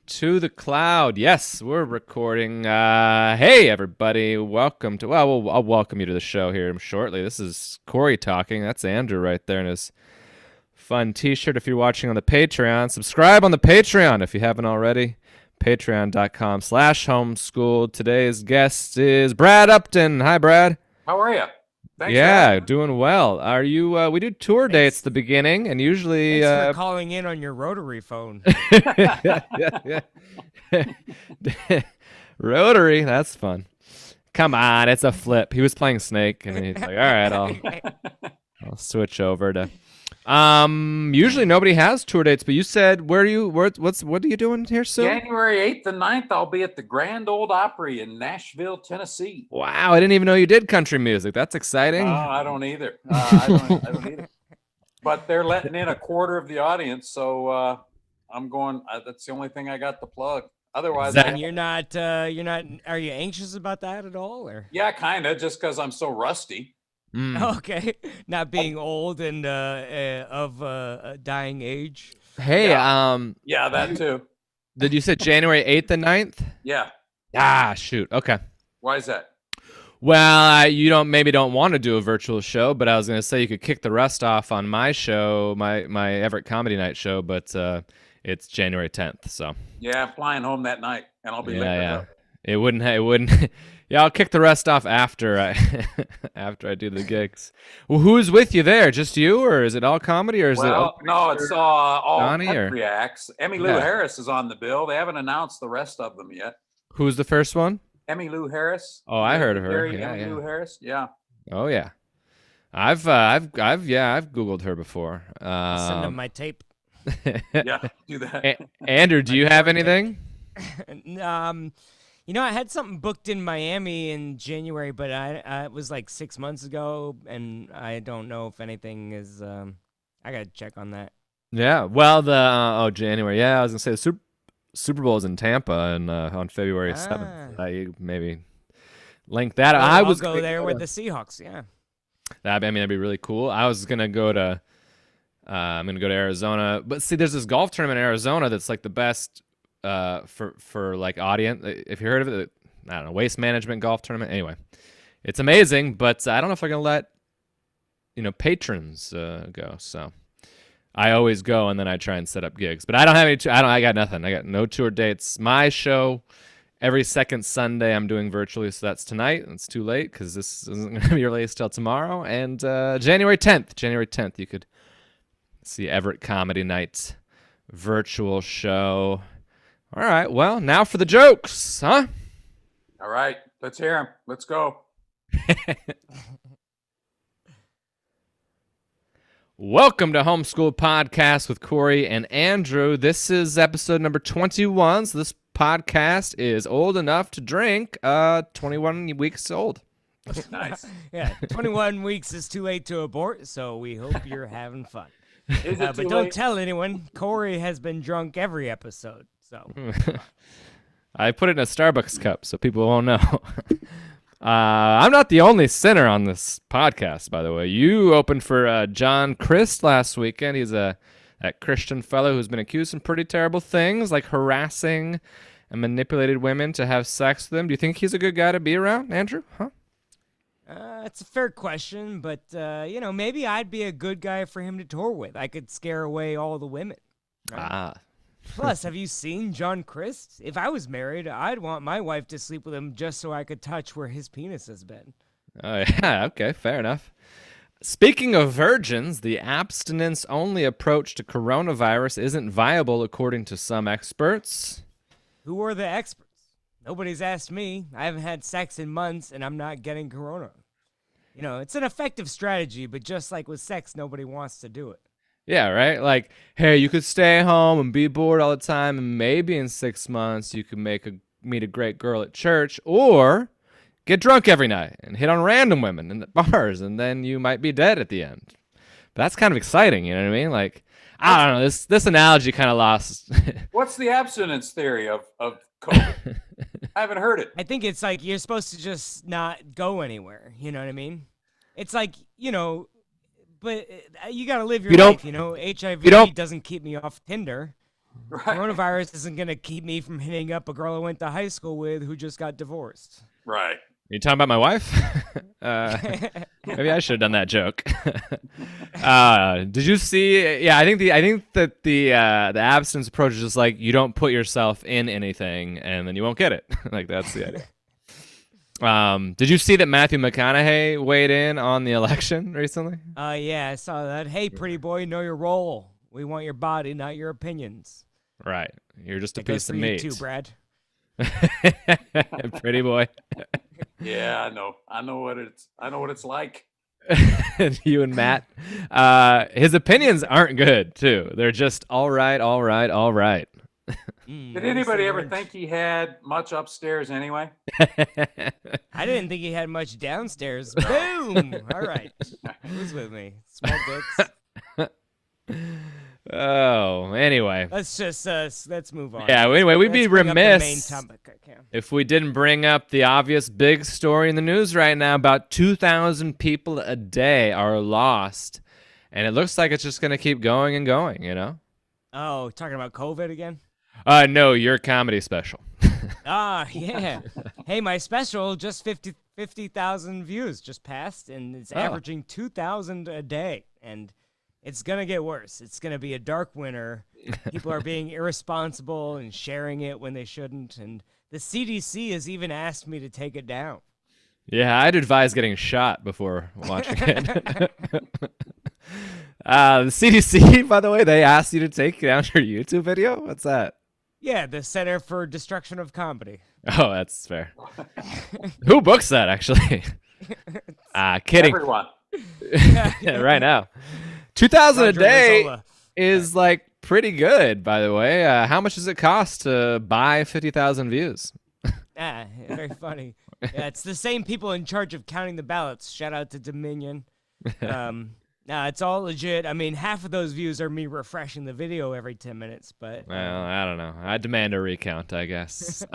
To the cloud. Yes, we're recording. Hey, everybody. Welcome to, I'll welcome you to the show here shortly. This is Cory talking. That's Andrew right there in his fun t-shirt. If you're watching on the Patreon, subscribe on the Patreon if you haven't already. Patreon.com/homeschool. Today's guest is Brad Upton. Hi, Brad. How are you? Thanks for Yeah, having me. doing well. Are you, we do tour dates Thanks. at the beginning, and usually, Thanks for calling in on your rotary phone. yeah. Rotary, that's fun. Come on, it's a flip. He was playing Snake, and he's like, "All right, I'll switch over to." Usually nobody has tour dates, but you said what are you doing here soon? January 8th and 9th, I'll be at the Grand Ole Opry in Nashville, Tennessee. Wow, I didn't even know you did country music. That's exciting. I don't either. I don't either. But they're letting in a quarter of the audience, so I'm going. That's the only thing I got to plug. Otherwise, That- And you're not. Are you anxious about that at all, or? yeah, kind of, just because I'm so rusty. Okay, not being old and of a dying age. Hey, Yeah, that too. did you say January 8th and 9th? Yeah. Ah, shoot. Okay. Why is that? Well, you don't want to do a virtual show, but I was gonna say you could kick the rust off on my show, my Everett Comedy Night show, but it's January 10th, so Yeah, I'm flying home that night, and I'll be liquored yeah. up. It wouldn't. Yeah, I'll kick the rest off after I after I do the gigs. Well, who's with you there? Just you, or is it all comedy, or is Well, it? no, it's all Donnie, or- country acts. Emmy Lou Yeah. Harris is on the bill. They haven't announced the rest of them yet. Who's the first one? Emmy Lou Harris. Oh, I heard of her. Legendary Yeah, Emmy yeah. Lou Harris. Yeah. Oh yeah, I've googled her before. Send them my tape. Yeah. Do that. Andrew, do you have anything? I had something booked in Miami in January, but it was like 6 months ago, and I don't know if anything is. I gotta check on that. Yeah. Well, the January. Yeah, I was gonna say the Super Bowl is in Tampa and on February 7th. You maybe link that. Well, I was I'll go gonna there with to- the Seahawks. Yeah. that'd be really cool. I was gonna go to. I'm gonna go to Arizona, but see, there's this golf tournament in Arizona that's like the best for like audience. If you heard of it, I don't know, Waste Management Golf Tournament. Anyway, it's amazing, but I don't know if I'm gonna let patrons go. So I always go and then I try and set up gigs, but I don't have any. I got nothing. I got no tour dates. My show every second Sunday I'm doing virtually, so that's tonight. It's too late because this isn't gonna be released till tomorrow. And January 10th, you could see Everett Comedy Night virtual show. All right, well, now for the jokes, huh? All right. Let's hear him. Let's go. Welcome to Homeschool Podcast with Cory and Andrew. This is episode number 21. So this podcast is old enough to drink, 21 weeks old. Nice. Yeah. 21 weeks is too late to abort, so we hope you're having fun. Is it But too don't late? tell anyone. Cory has been drunk every episode, so. I put it in a Starbucks cup so people won't know. I'm not the only sinner on this podcast, by the way. You opened for John Christ last weekend. He's that Christian fellow who's been accused of some pretty terrible things, like harassing and manipulated women to have sex with him. Do you think he's a good guy to be around, Andrew? Huh? It's a fair question, but, maybe I'd be a good guy for him to tour with. I could scare away all the women. Right? Ah. Plus, have you seen John Christ? If I was married, I'd want my wife to sleep with him just so I could touch where his penis has been. Oh, yeah. Okay, fair enough. Speaking of virgins, the abstinence-only approach to coronavirus isn't viable according to some experts. Who are the experts? Nobody's asked me. I haven't had sex in months, and I'm not getting corona. It's an effective strategy, but just like with sex, nobody wants to do it. Yeah, right? Like, hey, you could stay home and be bored all the time, and maybe in 6 months you could meet a great girl at church, or get drunk every night and hit on random women in the bars, and then you might be dead at the end. But that's kind of exciting, you know what I mean? Like, I don't know, this analogy kind of lost. What's the abstinence theory of COVID? I haven't heard it. I think it's like you're supposed to just not go anywhere. You know what I mean? It's like, but you got to live your You don't- life, HIV you don't- doesn't keep me off Tinder. Right. Coronavirus isn't going to keep me from hitting up a girl I went to high school with who just got divorced. Right. You talking about my wife? Maybe I should have done that joke. Did you see? Yeah, I think that the abstinence approach is just like you don't put yourself in anything, and then you won't get it. Like that's the idea. Did you see that Matthew McConaughey weighed in on the election recently? Yeah, I saw that. Hey, pretty boy, know your role. We want your body, not your opinions. Right, you're just a That goes piece for of you meat. too, Brad. Pretty boy. Yeah, I know what it's like. You and Matt. His opinions aren't good too. They're just all right. Did anybody ever think he had much upstairs anyway? I didn't think he had much downstairs. Boom! All right. Who's with me? Small dicks. Oh, anyway. Let's move on. Yeah, anyway, we'd be Let's bring up the remiss main topic, if we didn't bring up the obvious big story in the news right now. About 2,000 people a day are lost, and it looks like it's just going to keep going and going, you know? Oh, talking about COVID again? No, your comedy special. Yeah. Hey, my special just 50,000 views just passed, and it's averaging 2,000 a day, and it's going to get worse. It's going to be a dark winter. People are being irresponsible and sharing it when they shouldn't, and the CDC has even asked me to take it down. Yeah, I'd advise getting shot before watching it. The CDC, by the way, they asked you to take down your YouTube video? What's that? Yeah, the Center for Destruction of Comedy. Oh, that's fair. Who books that, actually? Kidding. Everyone. Yeah, right now. 2,000 a Roger day Mazzola. is like pretty good, by the way. How much does it cost to buy 50,000 views? Very funny. Yeah, it's the same people in charge of counting the ballots. Shout out to Dominion. It's all legit. I mean, half of those views are me refreshing the video every 10 minutes, but... Well, I don't know. I demand a recount, I guess.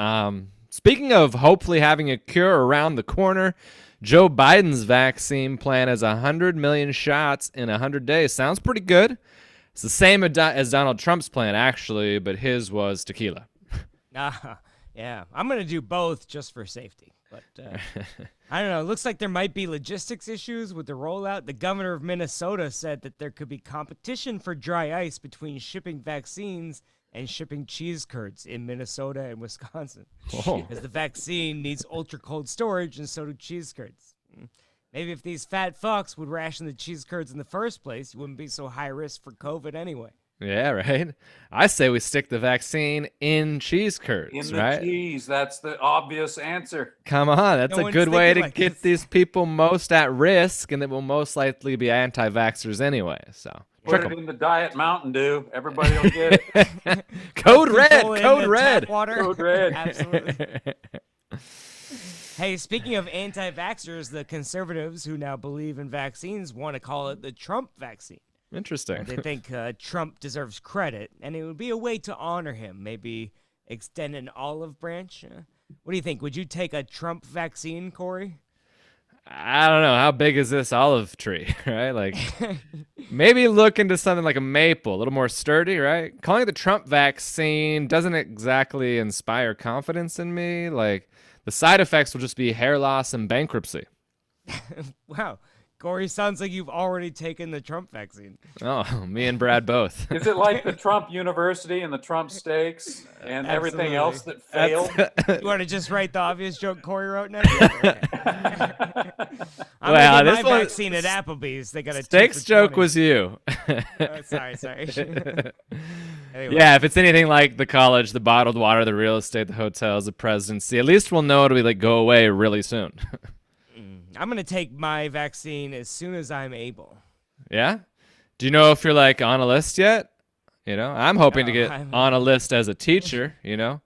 Speaking of hopefully having a cure around the corner, Joe Biden's vaccine plan is 100 million shots in 100 days. Sounds pretty good. It's the same as Donald Trump's plan, actually, but his was tequila. Yeah. I'm going to do both just for safety. But I don't know. It looks like there might be logistics issues with the rollout. The governor of Minnesota said that there could be competition for dry ice between shipping vaccines and shipping cheese curds in Minnesota and Wisconsin. Oh. Because the vaccine needs ultra-cold storage, and so do cheese curds. Maybe if these fat fucks would ration the cheese curds in the first place, you wouldn't be so high risk for COVID anyway. Yeah, right. I say we stick the vaccine in cheese curds, In the right? cheese. That's the obvious answer. Come on, that's No a one's good way to thinking like get this. these people most at risk, and that will most likely be anti-vaxxers anyway. So Put trick it 'em. in the Diet Mountain Dew. Everybody will get it. Code red, People in code the red. tap water. Code red. Absolutely. Hey, speaking of anti-vaxxers, the conservatives who now believe in vaccines want to call it the Trump vaccine. Interesting. They think Trump deserves credit, and it would be a way to honor him, maybe extend an olive branch. What do you think? Would you take a Trump vaccine, Corey? I don't know. How big is this olive tree, right? Like, maybe look into something like a maple, a little more sturdy, right? Calling it the Trump vaccine doesn't exactly inspire confidence in me. Like, the side effects will just be hair loss and bankruptcy. Wow. Corey, sounds like you've already taken the Trump vaccine. Oh, me and Brad both. Is it like the Trump University and the Trump Steaks and everything else that failed? You want to just write the obvious joke Corey wrote next? Okay. I'm Well, gonna get this my one- vaccine at Applebee's. They got a 2 Steaks for joke 20. was you. Oh, sorry. Anyway. Yeah, if it's anything like the college, the bottled water, the real estate, the hotels, the presidency, at least we'll know it'll be like go away really soon. I'm going to take my vaccine as soon as I'm able. Yeah? Do you know if you're like on a list yet? You know, I'm hoping to No, get I'm- on a list as a teacher, you know?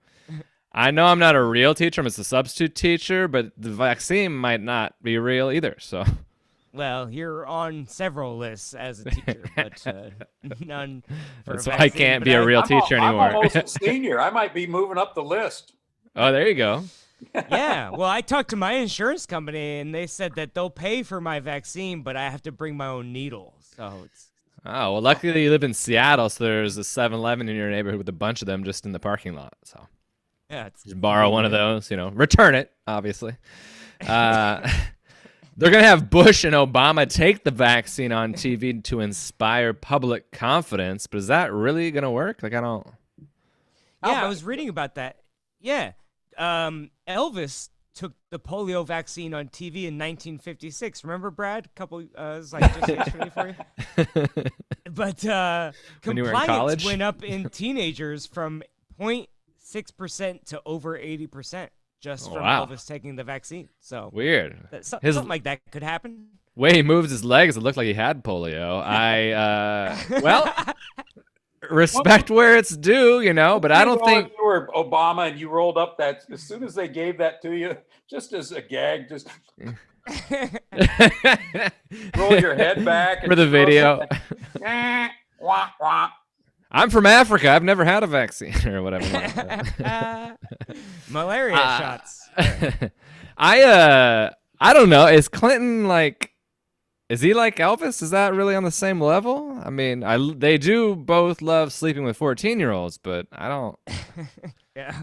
I know I'm not a real teacher, I'm just a substitute teacher, but the vaccine might not be real either, so. Well, you're on several lists as a teacher, but none for That's a why I vaccine, can't but be a real teacher I'm anymore. almost a senior. I might be moving up the list. Oh, there you go. Yeah, well, I talked to my insurance company, and they said that they'll pay for my vaccine, but I have to bring my own needle. So it's Oh, well, luckily you live in Seattle, so there's a 7-Eleven in your neighborhood with a bunch of them just in the parking lot. So Yeah, it's just borrow one of those, return it, obviously. They're going to have Bush and Obama take the vaccine on TV to inspire public confidence, but is that really going to work? Like, I don't... Yeah, I was reading about that. Yeah. Elvis took the polio vaccine on TV in 1956. Remember, Brad? It was like just yesterday for you. But When you were in compliance college? went up in teenagers from 0.6% to over 80% just from wow. Elvis taking the vaccine. So Weird. something like that could happen. Way he moves his legs, it looked like he had polio. Well, respect where it's due, but I don't think... If you were Obama and you rolled up that, as soon as they gave that to you, just as a gag, just roll your head back. For the video. Wah, wah. I'm from Africa. I've never had a vaccine or whatever. Malaria shots. I don't know. Is Clinton is he like Elvis? Is that really on the same level? I mean, they do both love sleeping with 14-year-olds, but I don't. Yeah.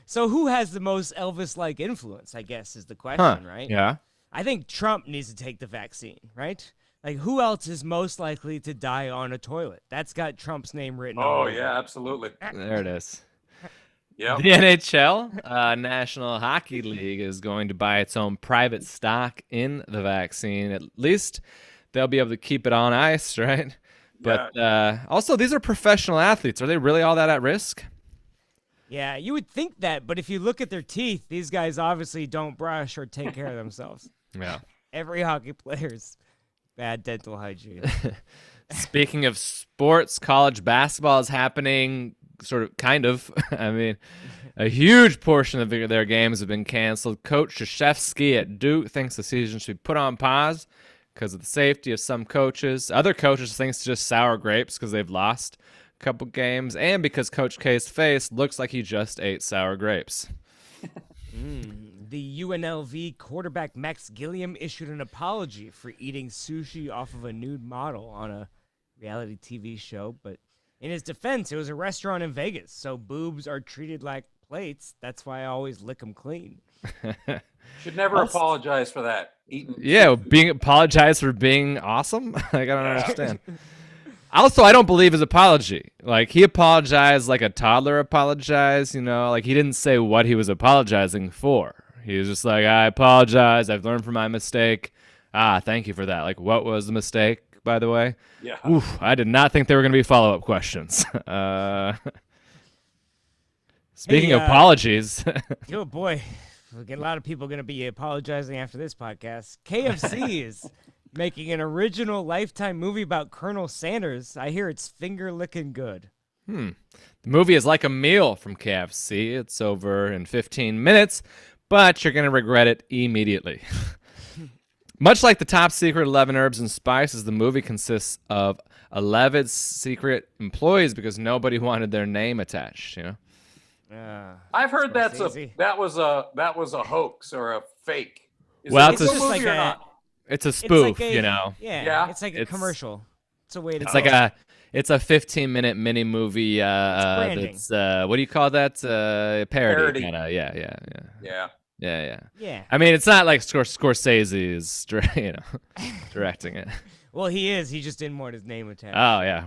So who has the most Elvis-like influence, I guess, is the question, right? Yeah. I think Trump needs to take the vaccine, right? Like, who else is most likely to die on a toilet? That's got Trump's name written all Oh, over it. yeah, absolutely. There it is. Yeah. The NHL, National Hockey League, is going to buy its own private stock in the vaccine. At least they'll be able to keep it on ice, right? But also, these are professional athletes. Are they really all that at risk? Yeah, you would think that, but if you look at their teeth, these guys obviously don't brush or take care of themselves. Yeah. Every hockey player's bad dental hygiene. Speaking of sports, college basketball is happening, kind of. I mean, a huge portion of their games have been canceled. Coach Krzyzewski at Duke thinks the season should be put on pause because of the safety of some coaches. Other coaches think it's just sour grapes because they've lost a couple games, and because Coach K's face looks like he just ate sour grapes. The UNLV quarterback Max Gilliam issued an apology for eating sushi off of a nude model on a reality TV show, but in his defense, it was a restaurant in Vegas, so boobs are treated like plates. That's why I always lick them clean. Should never apologize for that. Eating. Yeah, apologize for being awesome. I don't understand. Also, I don't believe his apology. Like, he apologized like a toddler apologized, like he didn't say what he was apologizing for. He was just like, I apologize. I've learned from my mistake. Thank you for that. Like, what was the mistake, by the way? Yeah. Oof, I did not think there were going to be follow-up questions. Speaking of apologies. Oh, boy. We'll get a lot of people going to be apologizing after this podcast. KFC is making an original Lifetime movie about Colonel Sanders. I hear it's finger-licking good. The movie is like a meal from KFC. It's over in 15 minutes, but you're going to regret it immediately. Much like the top secret 11 Herbs and Spices, the movie consists of 11 secret employees because nobody wanted their name attached, I've heard that was a hoax or a fake. Well, it's a movie like or not? It's a spoof, Yeah, it's like a commercial. It's a way to It's a 15-minute mini movie branding. that's what do you call that? Parody. Kinda. Yeah. Yeah. I mean, it's not like Scorsese is directing it. Well, he is. He just didn't want his name attached. Oh, yeah.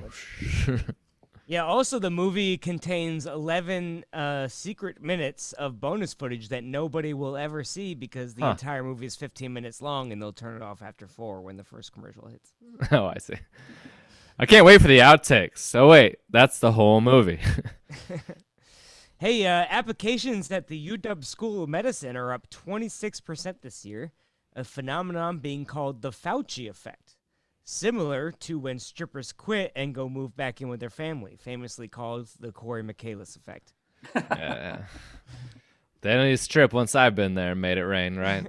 Yeah, also the movie contains 11 secret minutes of bonus footage that nobody will ever see because the entire movie is 15 minutes long and they'll turn it off after 4 when the first commercial hits. Oh, I see. I can't wait for the outtakes. Oh, wait. That's the whole movie. Hey, applications at the UW School of Medicine are up 26% this year, a phenomenon being called the Fauci effect. Similar to when strippers quit and go move back in with their family, famously called the Corey Michaelis effect. Yeah. They don't need to strip once I've been there and made it rain, right?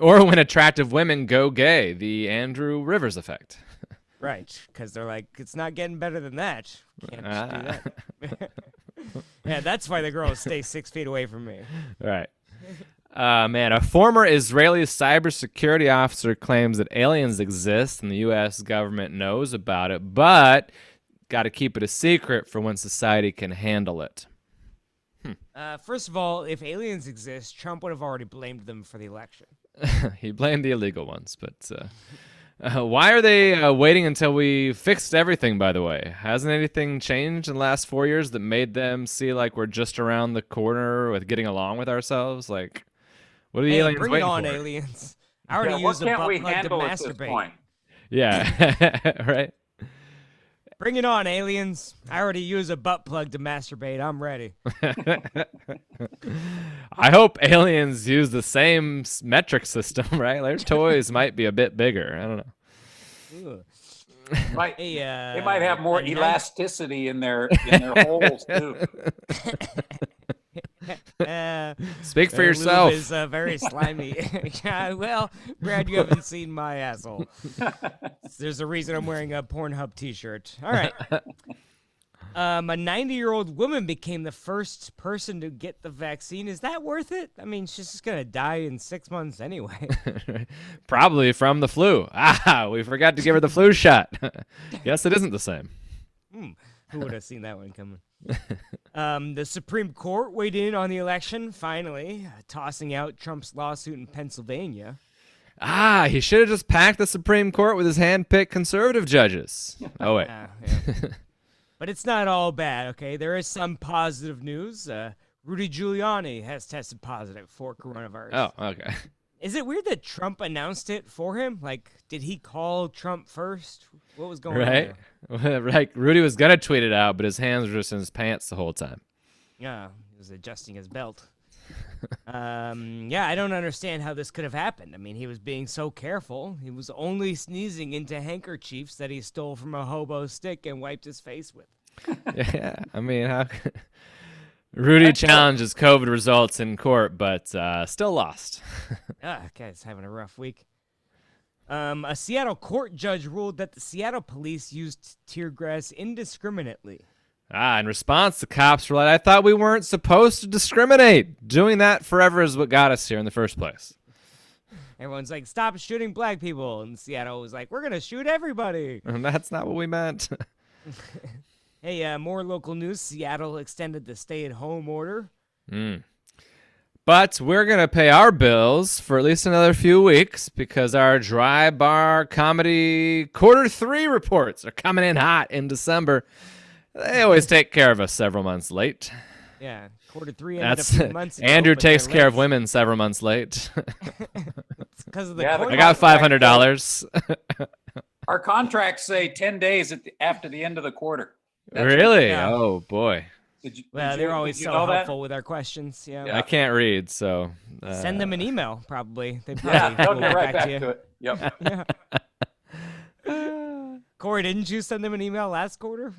Or when attractive women go gay, the Andrew Rivers effect. Right, because they're like, it's not getting better than that. Can't just do that. Yeah, that's why the girls stay 6 feet away from me. Right. Man, a former Israeli cybersecurity officer claims that aliens exist and the U.S. government knows about it, but got to keep it a secret for when society can handle it. First of all, if aliens exist, Trump would have already blamed them for the election. He blamed the illegal ones, but why are they waiting until we fixed everything, by the way? Hasn't anything changed in the last 4 years that made them see like we're just around the corner with getting along with ourselves? Like, what are the aliens bring it waiting on, for? aliens. I already what used a can't butt we plug to handle at this masturbate. point? Yeah, right? Bring it on, aliens. I already use a butt plug to masturbate. I'm ready. I hope aliens use the same metric system, right? Their toys might be a bit bigger. I don't know. Ugh. They Hey, might have more a nice- elasticity in their holes too. Speak for their yourself. Lube is very slimy. Yeah, well, Brad, you haven't seen my asshole. There's a reason I'm wearing a Pornhub T-shirt. All right. A 90-year-old woman became the first person to get the vaccine. Is that worth it? I mean, she's just gonna die in 6 months anyway. Probably from the flu. We forgot to give her the flu shot. Guess it isn't the same. Who would have seen that one coming? The Supreme Court weighed in on the election, finally, tossing out Trump's lawsuit in Pennsylvania. He should have just packed the Supreme Court with his hand-picked conservative judges. Oh, wait. Yeah. But it's not all bad, okay? There is some positive news. Rudy Giuliani has tested positive for coronavirus. Oh, okay. Is it weird that Trump announced it for him? Like, did he call Trump first? What was going Right? on there? Like, Rudy was going to tweet it out, but his hands were just in his pants the whole time. Yeah, he was adjusting his belt. Yeah, I don't understand how this could have happened. I mean, he was being so careful. He was only sneezing into handkerchiefs that he stole from a hobo stick and wiped his face with. Yeah, I mean, Rudy challenges COVID results in court, but still lost. Guy's having a rough week. A Seattle court judge ruled that the Seattle police used tear gas indiscriminately. In response, the cops were like, I thought we weren't supposed to discriminate. Doing that forever is what got us here in the first place. Everyone's like, stop shooting black people. And Seattle was like, we're going to shoot everybody. And that's not what we meant. Hey, more local news. Seattle extended the stay-at-home order. But we're going to pay our bills for at least another few weeks because our dry bar comedy Q3 reports are coming in hot in December. They always take care of us several months late. Yeah, Q3 ended That's a few months ago. Andrew but they're takes care of late. women several months late. It's because of the Yeah, court. I got $500. Our contracts say 10 days after the end of the quarter. Really? Yeah. Oh boy. Well, they're always so helpful with our questions. Yeah. I can't read, so Send them an email, probably. They Yeah, probably they'll will get right back you. to it. Yep. Corey, didn't you send them an email last quarter?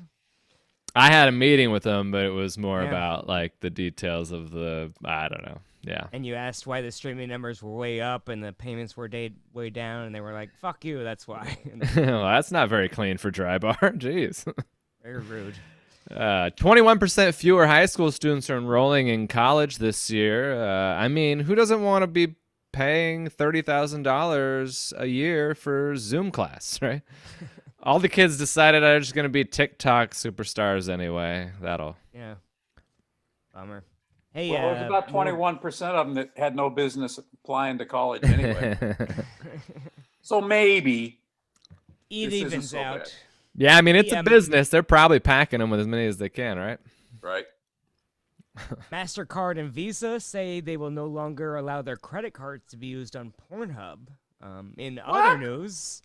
I had a meeting with them, but it was more Yeah. about like the details of the I don't know. Yeah. And you asked why the streaming numbers were way up and the payments were way down, and they were like, "Fuck you, that's why." Well, that's not very clean for dry bar. Jeez. Very rude. 21% fewer high school students are enrolling in college this year. I mean, who doesn't want to be paying $30,000 a year for Zoom class, right? All the kids decided they're just going to be TikTok superstars anyway. Yeah. Bummer. Hey, Well, there's about more- 21% of them that had no business applying to college anyway. So maybe. It this isn't evens so out. bad. Yeah, I mean, it's Yeah, a business. They're probably packing them with as many as they can, right? Right. MasterCard and Visa say they will no longer allow their credit cards to be used on Pornhub. In other news,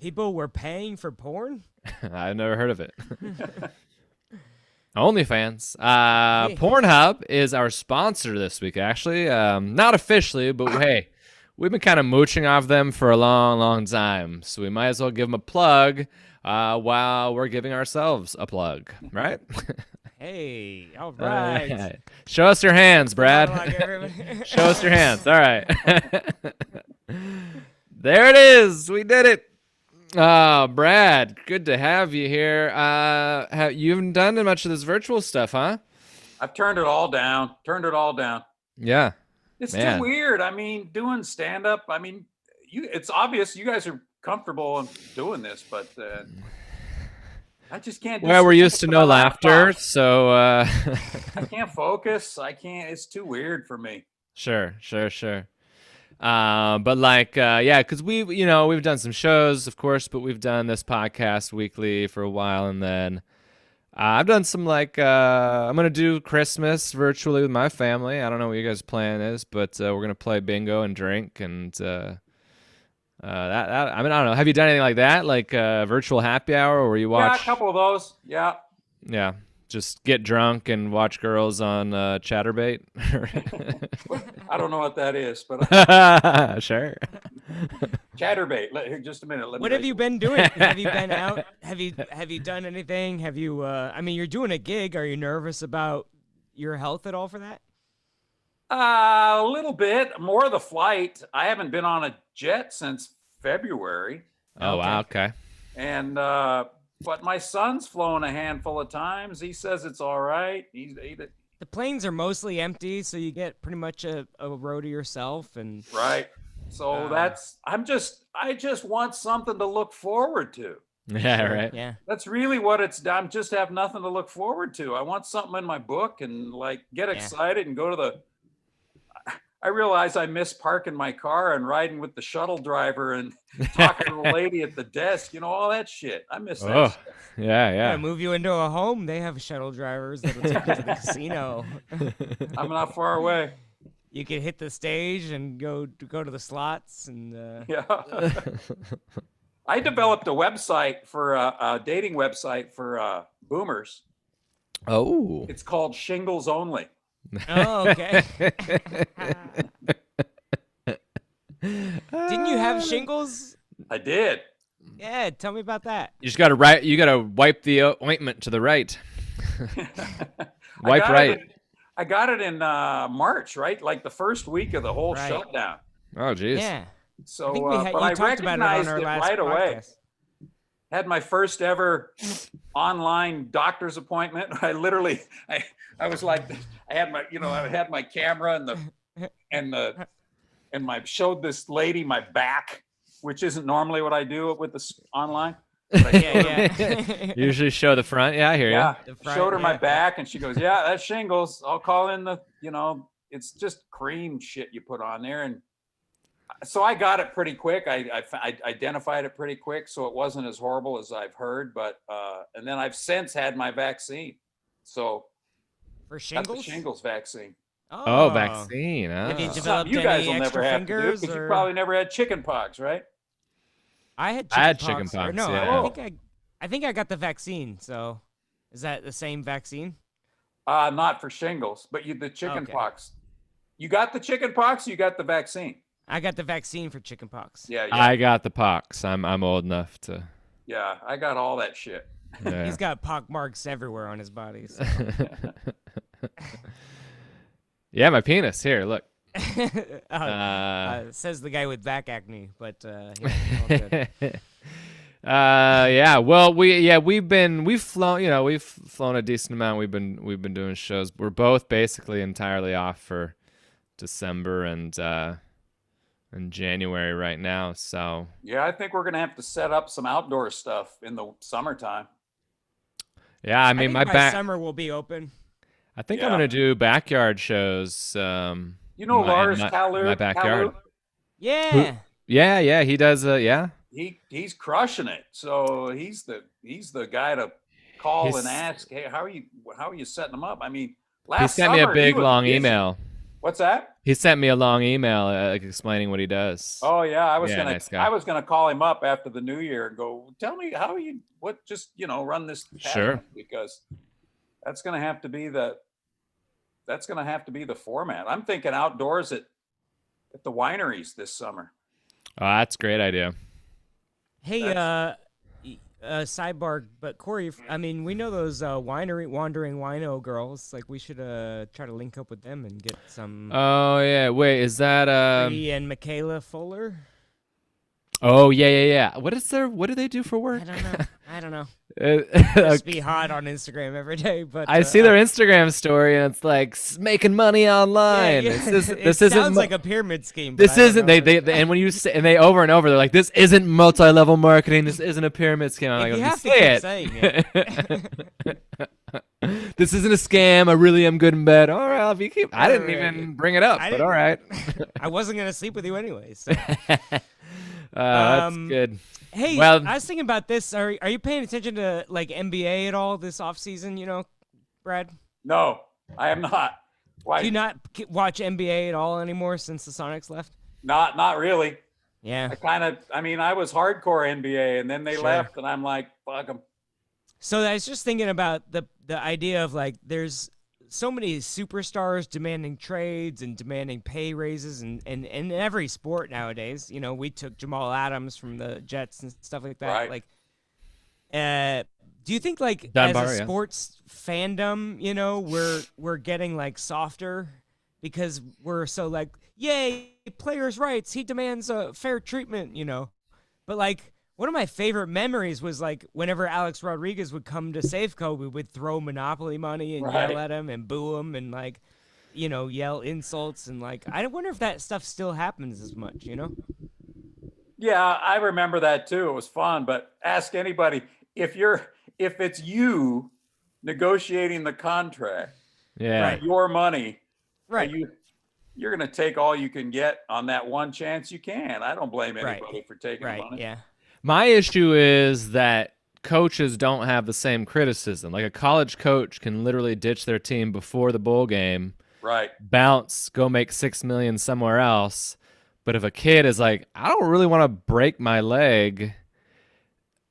people were paying for porn. I've never heard of it. OnlyFans. Pornhub is our sponsor this week, actually. Not officially, but hey, we've been kind of mooching off them for a long, long time. So we might as well give them a plug while we're giving ourselves a plug, right? Hey, all right. Show us your hands, Brad. Monologue, everybody. Show us your hands. All right. There it is. We did it. Brad, good to have you here. You haven't done much of this virtual stuff, huh? I've turned it all down. Yeah. It's Man. too weird. I mean, doing stand up. I mean, it's obvious you guys are comfortable in doing this, but I just can't. Well, we're used to stand-up no with my laughter, laptop. so I can't focus. I can't. It's too weird for me. sure. But like, yeah, because we've done some shows, of course, but we've done this podcast weekly for a while, and then I've done some like I'm gonna do Christmas virtually with my family. I don't know what you guys' plan is, but we're gonna play bingo and drink, and that I mean, I don't know. Have you done anything like that, like virtual happy hour, where you watch? Yeah, a couple of those. Yeah. Yeah, just get drunk and watch girls on ChatterBait. I don't know what that is, but Sure. Chatterbait. Just a minute. What have you been doing? Have you been out? Have you done anything? Have you? I mean, you're doing a gig. Are you nervous about your health at all for that? A little bit more of the flight. I haven't been on a jet since February, Oh wow. Okay. and but my son's flown a handful of times. He says it's all right. The planes are mostly empty, so you get pretty much a row to yourself. And Right. So I just want something to look forward to. Yeah. Right. yeah, That's really what I'm just have nothing to look forward to. I want something in my book and like get excited and go to I realize I miss parking my car and riding with the shuttle driver and talking to the lady at the desk, all that shit. I miss that Oh. stuff. Yeah. yeah. Yeah. Move you into a home. They have shuttle drivers that'll take you to the casino. I'm not far away. You can hit the stage and go to the slots and. Yeah. I developed a website for a dating website for boomers. Oh. It's called Shingles Only. Oh, okay. Didn't you have shingles? I did. Yeah, tell me about that. You just gotta wipe the ointment to the right. Wipe right. I got it in March, right? Like the first week of the whole Right. shutdown. Oh geez. Yeah. So, I think but you I talked about it on recognized our it last right away. podcast. Had my first ever online doctor's appointment. I was like, I had my camera and showed this lady my back, which isn't normally what I do with this online. But I Yeah. You usually show the front. Yeah, I hear yeah, The front, showed her my yeah. back, and she goes, "Yeah, that's shingles. I'll call in it's just cream shit you put on there." And so I got it pretty quick. I identified it pretty quick, so it wasn't as horrible as I've heard. But and then I've since had my vaccine. So For that's shingles? the shingles vaccine. Oh, vaccine. Huh? Have you Something developed you guys any will never extra have to do fingers? because you Or... probably never had chicken pox, right? I had I had chickenpox. chickenpox, No, yeah. I think I got the vaccine. So, is that the same vaccine? Not for shingles, but the chicken Okay. pox. You got the chicken pox. You got the vaccine. I got the vaccine for chickenpox. Yeah, I got the pox. I'm old enough to. yeah. I got all that shit. Yeah. He's got pock marks everywhere on his body. So. Yeah, my penis. Here, look. Says the guy with back acne, but yeah, all good. Yeah. Well, we've flown a decent amount. We've been doing shows. We're both basically entirely off for December and January right now. So Yeah, I think we're gonna have to set up some outdoor stuff in the summertime. yeah, I I mean think my by summer will be open. I think I'm Yeah. gonna do backyard shows. Lars Kalu? my backyard. Kalu? Yeah. Yeah, he does. Yeah. He's crushing it. So he's the guy to call He's- and ask, hey, how are you setting them up? I mean, He last sent me a summer, he big was long busy. email. What's that? He sent me a long email explaining what he does. Oh yeah, I was Yeah, gonna nice guy. I was gonna call him up after the new year and go, tell me run this past Sure. me, because that's gonna have to be the format. I'm thinking outdoors at the wineries this summer. Oh, that's a great idea. Hey, sidebar, but Corey, I mean, we know those wandering wino girls. Like, we should try to link up with them and get some. Oh yeah, wait, is that Rudy and Michaela Fuller. Oh yeah. What do they do for work? I don't know. Uh, Just be hot on Instagram every day, but I see their Instagram story and it's like making money online. Yeah, This it isn't sounds like a pyramid scheme. But this I don't isn't know. they and when you say and they over and over they're like this isn't multi-level marketing. This isn't a pyramid scheme. I'm If like, you let me have to say keep it. saying it. This isn't a scam. I really am good in bed. All right, if you keep. I didn't even bring it up, I but didn't- all right. I wasn't gonna sleep with you anyways. So. That's good. Hey, Well- I was thinking about this. Are you paying attention to like NBA at all this off season? You know, Brad. No, I am not. Why? Do you not watch NBA at all anymore since the Sonics left? Not really. Yeah. I mean, I was hardcore NBA, and then they Sure. left, and I'm like, fuck them. So I was just thinking about the idea of like there's so many superstars demanding trades and demanding pay raises and in every sport nowadays. You know, we took Jamal Adams from the Jets and stuff like that. Right. Like, do you think like Dunbar, as a yeah. sports fandom, you know, we're getting like softer because we're so like, yay, players' rights. He demands a fair treatment, you know. But like one of my favorite memories was like whenever Alex Rodriguez would come to Safeco, we would throw Monopoly money and Right. yell at him and boo him and like, you know, yell insults and like I wonder if that stuff still happens as much, you know? Yeah, I remember that too. It was fun. But ask anybody if it's you negotiating the contract, Yeah. Right. your money, Right. you're going to take all you can get on that one chance you can. I don't blame Right. anybody for taking Right. money. Yeah. My issue is that coaches don't have the same criticism. Like a college coach can literally ditch their team before the bowl game, Right. bounce, go make $6 million somewhere else. But if a kid is like, I don't really want to break my leg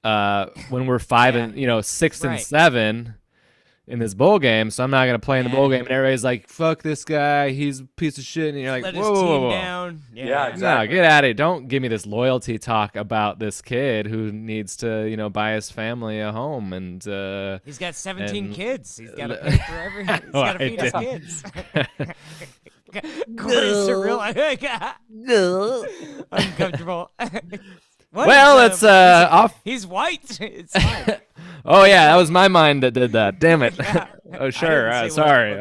when we're 5 Yeah. and 6 and Right. 7 in this bowl game, so I'm not gonna play in the bowl game. And everybody's like, "Fuck this guy, he's a piece of shit." And you're like, Let "Whoa, his team whoa, whoa. down. Yeah, No, exactly. get out of here! Don't give me this loyalty talk about this kid who needs to, buy his family a home and." He's got 17 and- kids. He's got to pay for every. He's Oh, got to I feed his didn't. kids. Corey's uncomfortable. What? Well, it's off. He's white. It's fine. Oh yeah, that was my mind that did that. Damn it. Oh sure. didn't say Sorry.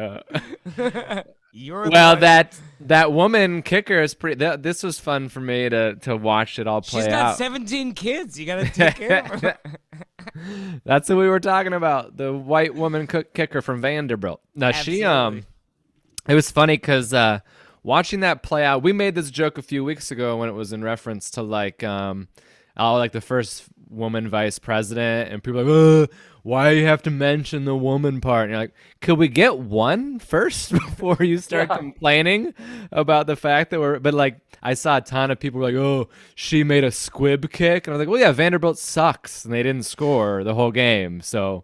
You're the Well, white- that woman kicker is pretty. This was fun for me to watch it all play She's got out. 17 kids. You got to take care of her. That's what we were talking about. The white woman kicker from Vanderbilt. Now Absolutely. it was funny because watching that play out, we made this joke a few weeks ago when it was in reference to like the first woman vice president, and people are like, why do you have to mention the woman part? And you're like, could we get one first before you start complaining about the fact that but like, I saw a ton of people were like, oh, she made a squib kick. And I was like, well, yeah, Vanderbilt sucks. And they didn't score the whole game. So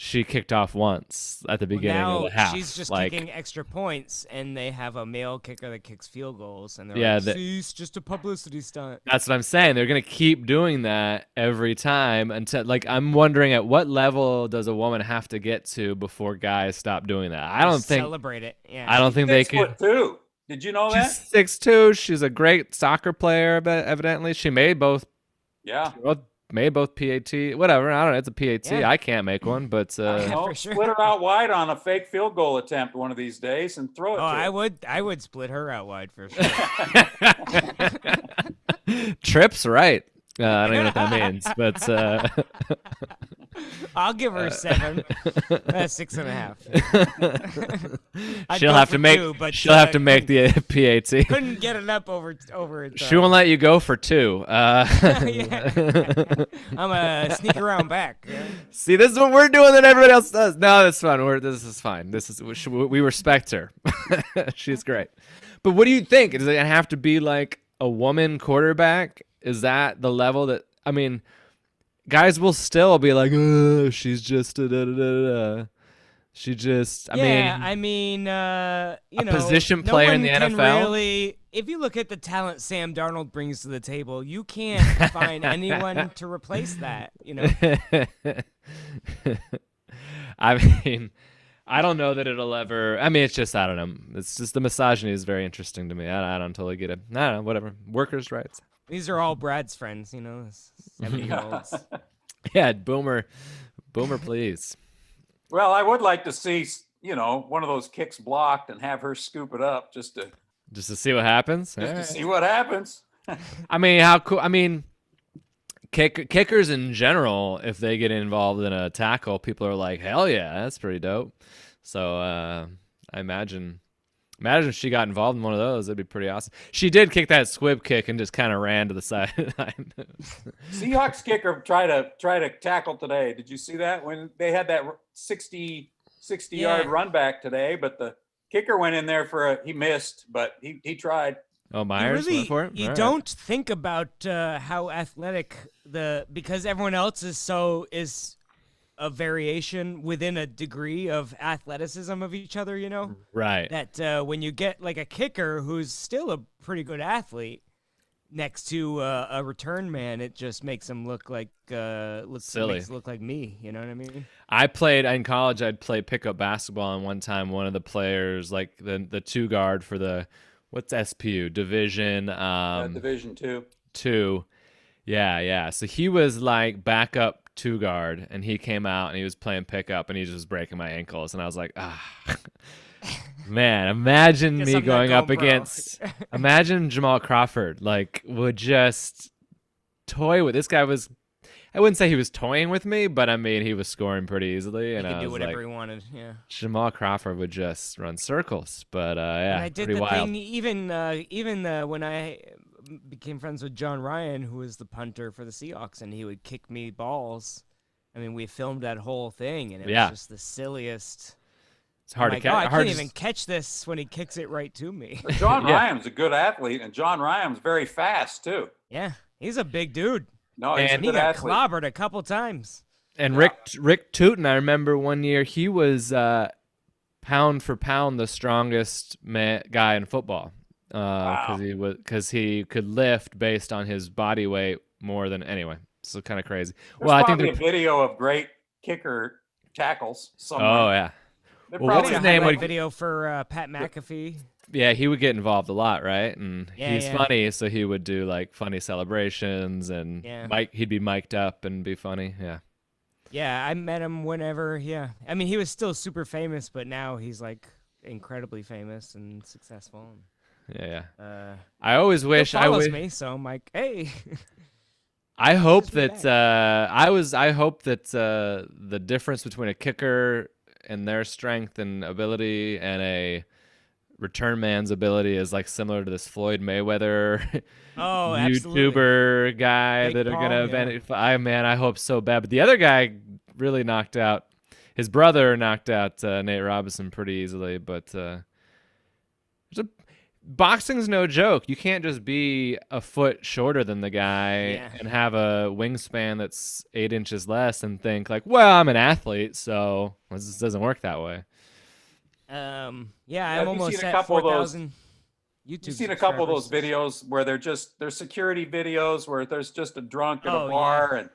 she kicked off once at the beginning Now of the half. she's just like, kicking extra points, and they have a male kicker that kicks field goals, and they're Yeah, like, "See, it's just a publicity stunt." That's what I'm saying. They're going to keep doing that every time until, like, I'm wondering at what level does a woman have to get to before guys stop doing that? I don't think Celebrate it. Yeah. I don't think they 6'2". could. Did you know that? She's 6'2". She's a great soccer player, but evidently she made both Yeah. PAT, whatever. I don't know. It's a PAT. Yeah. I can't make one, but Yeah, No, for sure. split her out wide on a fake field goal attempt one of these days and throw it Oh, to her. I would split her out wide for sure. Trips right. I don't even know what that means, but I'll give her 7. 6.5. I'd she'll go have for to make 2, but, she'll have to make the PAT. Couldn't get it up over it. She won't let you go for 2. Yeah. I'm a sneak around back. Yeah. See, this is what we're doing that everybody else does. No, that's fine. This is fine. We respect her. She's great. But what do you think? Does it have to be like a woman quarterback? Is that the level that, I mean, guys will still be like, she's just a da-da-da-da. She just, I mean, you know, position no player one in the can NFL? Really, if you look at the talent Sam Darnold brings to the table, you can't find anyone to replace that. You know, I mean, I don't know that it'll ever. I mean, it's just, I don't know. It's just the misogyny is very interesting to me. I don't totally get it. I don't know. Whatever. Workers' rights. These are all Brad's friends, 70-year-olds. Yeah, Boomer, please. Well, I would like to see, one of those kicks blocked and have her scoop it up just to see what happens. see what happens. I mean, how cool? I mean, kickers in general, if they get involved in a tackle, people are like, hell yeah, that's pretty dope. So I imagine if she got involved in one of those, that'd be pretty awesome. She did kick that squib kick and just kind of ran to the sideline. Seahawks kicker try to tackle today. Did you see that when they had that 60-yard run back today? But the kicker went in there he missed, but he tried. Oh, Myers went for it? You don't think about how athletic because everyone else is a variation within a degree of athleticism of each other, Right. That when you get like a kicker who's still a pretty good athlete next to a return man, it just makes him look like silly. Makes it look like me. You know what I mean? I played in college. I'd play pickup basketball, and one time one of the players, like the 2 guard for the what's SPU Division Division 2. 2. Yeah. So he was like backup 2 guard, and he came out and he was playing pickup, and he was just breaking my ankles, and I was like, man, imagine me going up against imagine Jamal Crawford would just toy with this guy. I wouldn't say he was toying with me, but I mean he was scoring pretty easily, and he I could do was whatever like, he wanted. Yeah, Jamal Crawford would just run circles, but yeah, and I did pretty the wild. thing even when I became friends with John Ryan, who was the punter for the Seahawks, and he would kick me balls. I mean, we filmed that whole thing, and it was just the silliest. It's hard to catch. I can't even catch this when he kicks it right to me. But John Ryan's a good athlete, and John Ryan's very fast too. Yeah, he's a big dude. No, he's a And good he got athlete. clobbered a couple times. And Rick Tootin, I remember one year he was pound for pound the strongest guy in football because he could lift based on his body weight more than anyway. So kind of crazy. There's I probably think a video of great kicker tackles somewhere. Oh yeah. They're Well, what's probably his name? Highlight video for Pat McAfee. Yeah, he would get involved a lot, right? And he's Yeah. funny, so he would do like funny celebrations, and he'd be mic'd up and be funny. Yeah. Yeah, I met him whenever. Yeah, I mean, he was still super famous, but now he's like incredibly famous and successful. Yeah. I always wish he follows me, so I'm like, hey. I hope that I hope that the difference between a kicker and their strength and ability and a return man's ability is like similar to this Floyd Mayweather YouTuber guy that are gonna benefit. I hope so bad. But the other guy really knocked out his brother, knocked out Nate Robinson pretty easily. But boxing's no joke. You can't just be a foot shorter than the guy and have a wingspan that's 8 inches less and think like, well, I'm an athlete, so this doesn't work that way. I'm almost at 4,000 YouTube. You've seen a couple of those videos where they're security videos where there's just a drunk at a bar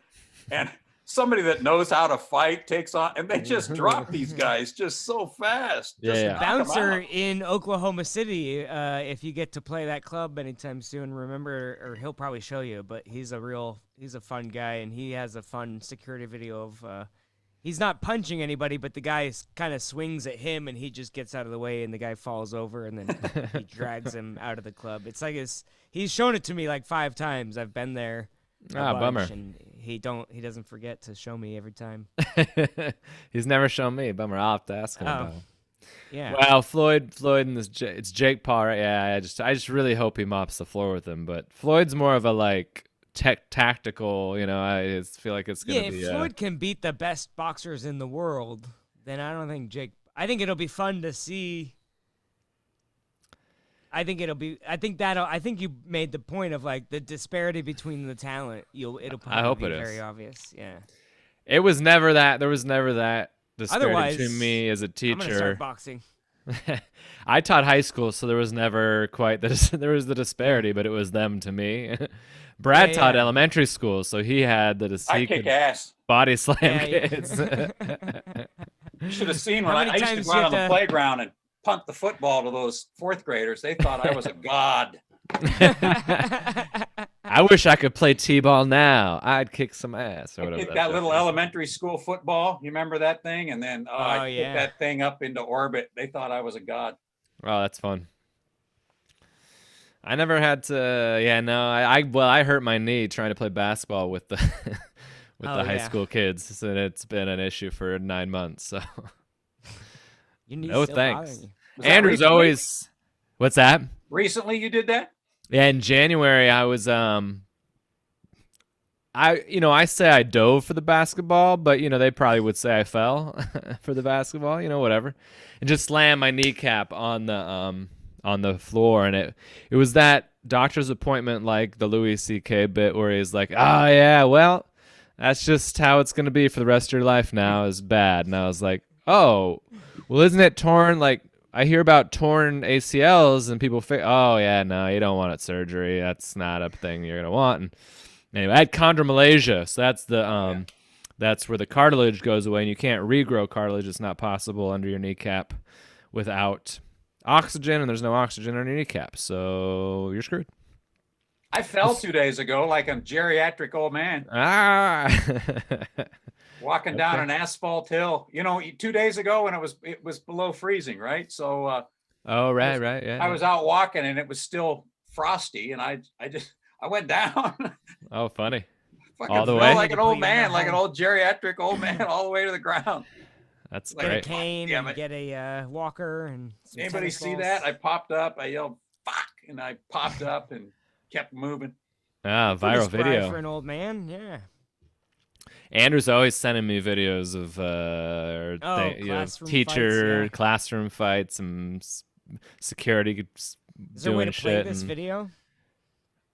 and somebody that knows how to fight takes on, and they just drop these guys just so fast. The bouncer in Oklahoma City, if you get to play that club anytime soon, remember, or he'll probably show you, but he's a fun guy, and he has a fun security video of, he's not punching anybody, but the guy kind of swings at him, and he just gets out of the way, and the guy falls over, and then he drags him out of the club. It's like he's shown it to me like 5 times. I've been there. Bummer. And he doesn't forget to show me every time. He's never shown me. Bummer. I'll have to ask him about it. Yeah. Well, Floyd and it's Jake Paul, right? Yeah. I just really hope he mops the floor with him. But Floyd's more of a like tactical. I just feel like it's gonna be. If Floyd can beat the best boxers in the world, then I don't think I think it'll be fun to see. I think you made the point of like the disparity between the talent. It'll probably be very obvious. Yeah. It was never that. There was never that disparity Otherwise, between me as a teacher. I'm gonna start boxing. I taught high school, so there was never quite there was the disparity, but it was them to me. Brad taught elementary school, so he had I kick ass. Body slam kids. You should have seen when I used to go out on the playground and punt the football to those 4th graders. They thought I was a god. I wish I could play t-ball now. I'd kick some ass or I whatever. kicked that little elementary school football. You remember that thing? And then I yeah. took that thing up into orbit. They thought I was a god. Oh, that's fun. I never had to. Yeah, no. I hurt my knee trying to play basketball with the with the high school kids, and it's been an issue for 9 months. So no thanks. Andrew's always. What's that? Recently, you did that? Yeah, in January I was I say I dove for the basketball, but they probably would say I fell for the basketball, whatever. And just slammed my kneecap on the floor, and it was that doctor's appointment like the Louis C.K. bit where he's like, "Oh yeah, well, that's just how it's going to be for the rest of your life now is bad." And I was like, "Oh, well, isn't it torn like I hear about torn ACLs and people oh yeah, no, you don't want it surgery. That's not a thing you're going to want." And anyway, I had chondromalacia, so that's the that's where the cartilage goes away and you can't regrow cartilage. It's not possible under your kneecap without oxygen, and there's no oxygen under your kneecap, so you're screwed. I fell 2 days ago like a geriatric old man. Walking down an asphalt hill, 2 days ago when it was below freezing, right? So right, yeah. I was out walking and it was still frosty, and I went down. Oh, funny. All the way, like an old man, like an old geriatric old man, all the way to the ground. That's like great. A cane and get a walker and some anybody see that? I popped up, I yelled "fuck," and I popped up and kept moving. Viral video for an old man. Yeah. Andrew's always sending me videos of teacher fights, classroom fights and security Is there a doing way to play shit. this video?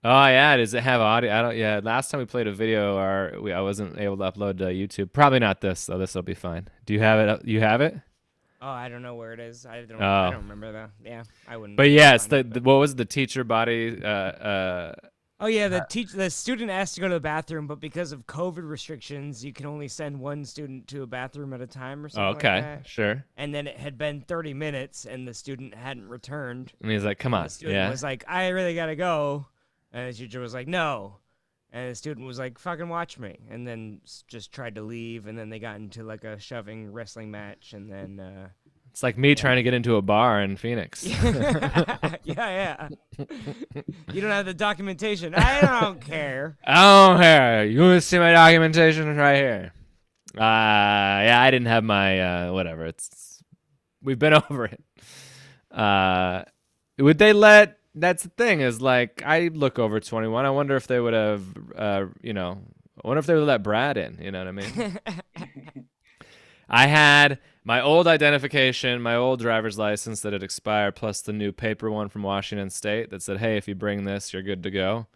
Oh yeah, does it have audio? I don't. Yeah, last time we played a video, I wasn't able to upload to YouTube. Probably not this, though. This will be fine. Do you have it? You have it? Oh, I don't know where it is. I don't remember that. Yeah, I wouldn't. But yes, what was the teacher body? Oh yeah, the student asked to go to the bathroom, but because of COVID restrictions, you can only send one student to a bathroom at a time or something. Okay, like that. Sure. And then it had been 30 minutes, and the student hadn't returned. And he's like, "Come on, the student was like, I really gotta go," and the teacher was like, "No," and the student was like, "Fucking watch me," and then just tried to leave, and then they got into like a shoving wrestling match, and then. It's like me trying to get into a bar in Phoenix. Yeah. You don't have the documentation. I don't care. I don't care. You want to see my documentation? It's right here. Yeah, I didn't have my whatever. We've been over it. Would they let? That's the thing. Is like I look over 21. I wonder if they would have. I wonder if they would let Brad in. You know what I mean? I had my old identification, my old driver's license that had expired, plus the new paper one from Washington State that said, "Hey, if you bring this, you're good to go."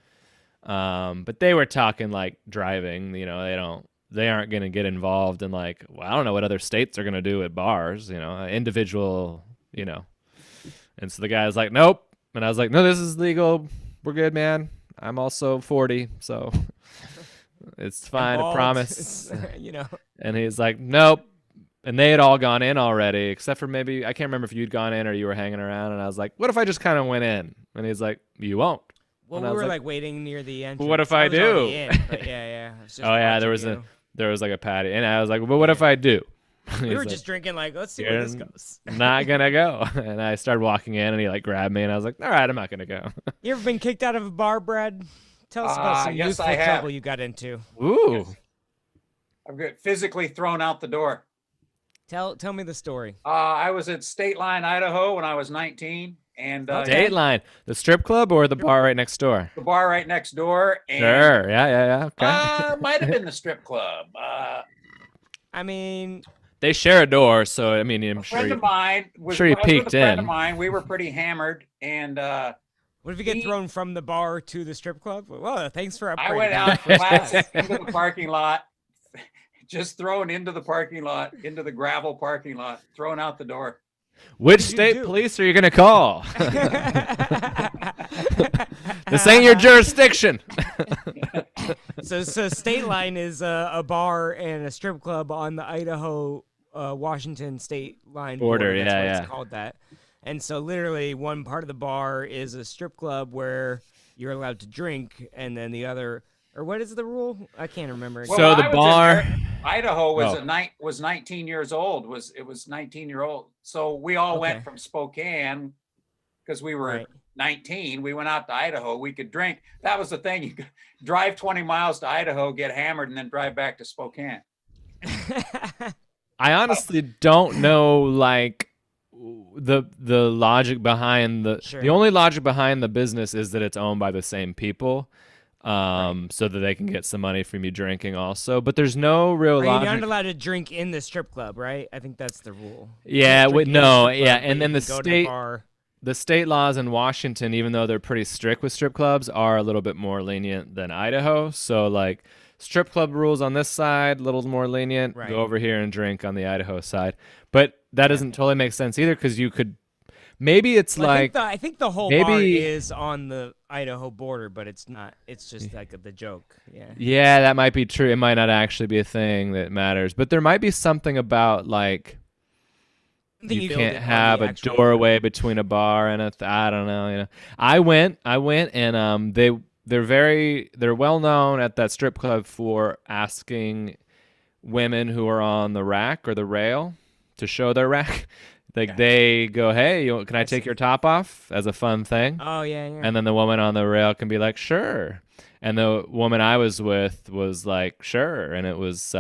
But they were talking like driving. They aren't going to get involved in like, well, I don't know what other states are going to do at bars. Individual. And so the guy was like, "Nope," and I was like, "No, this is legal. We're good, man. I'm also 40, so it's fine. I promise." And he's like, "Nope." And they had all gone in already, except for maybe, I can't remember if you'd gone in or you were hanging around. And I was like, what if I just kind of went in? And he's like, you won't. Well, we were like waiting near the entrance. What if I do? Yeah. Oh, yeah, there was like a patio. And I was like, well, what if I do? We were just drinking like, let's see where this goes. Not going to go. And I started walking in and he like grabbed me and I was like, all right, I'm not going to go. You ever been kicked out of a bar, Brad? Tell us about some youthful trouble you got into. Ooh. Yes. I've got physically thrown out the door. Tell me the story. I was at State Line, Idaho when I was 19. And State Line, the strip club or the bar right next door? The bar right next door. And, sure. Yeah. Okay. Might have been the strip club. I mean, they share a door, so I mean, I'm sure. A friend of mine was sure you peeked with a friend in. of mine. We were pretty hammered, and what if you get thrown from the bar to the strip club? Well, thanks for upgrading. I went out flat into the parking lot. Just thrown into the parking lot, into the gravel parking lot, thrown out the door. Which state police are you going to call? This ain't your jurisdiction. So State Line is a bar and a strip club on the Idaho, Washington State line border. That's why it's called that. And so literally one part of the bar is a strip club where you're allowed to drink, and then the other, or what is the rule? I can't remember. Well, So when the I was in bar. there, Idaho was Oh. was 19 years old. It was 19-year-old. So we all Okay. went from Spokane because we were Right. 19. We went out to Idaho. We could drink. That was the thing. You could drive 20 miles to Idaho, get hammered, and then drive back to Spokane. I honestly don't know, like, the logic behind the Sure. the only logic behind the business is that it's owned by the same people, so that they can get some money from you drinking also. But there's no real Are you logic. not allowed to drink in the strip club, right? I think that's the rule. You Yeah, can't drink in the no, strip yeah, club, but and you then the can go to state bar. the state laws in Washington, even though they're pretty strict with strip clubs, are a little bit more lenient than Idaho. So like strip club rules on this side, a little more lenient. Right. Go over here and drink on the Idaho side. But that doesn't totally make sense either, because you could maybe it's Well, like I think the whole bar maybe- is on the Idaho border, but it's not. It's just like the joke. Yeah. yeah, that might be true. It might not actually be a thing that matters, but there might be something about like I think you build can't it on have the a actual- doorway between a bar and I don't know, I went and they're well known at that strip club for asking women who are on the rack or the rail to show their rack. Like they go, "Hey, can I take your top off?" as a fun thing. Oh yeah, yeah. And then the woman on the rail can be like, "Sure." And the woman I was with was like, "Sure." And it was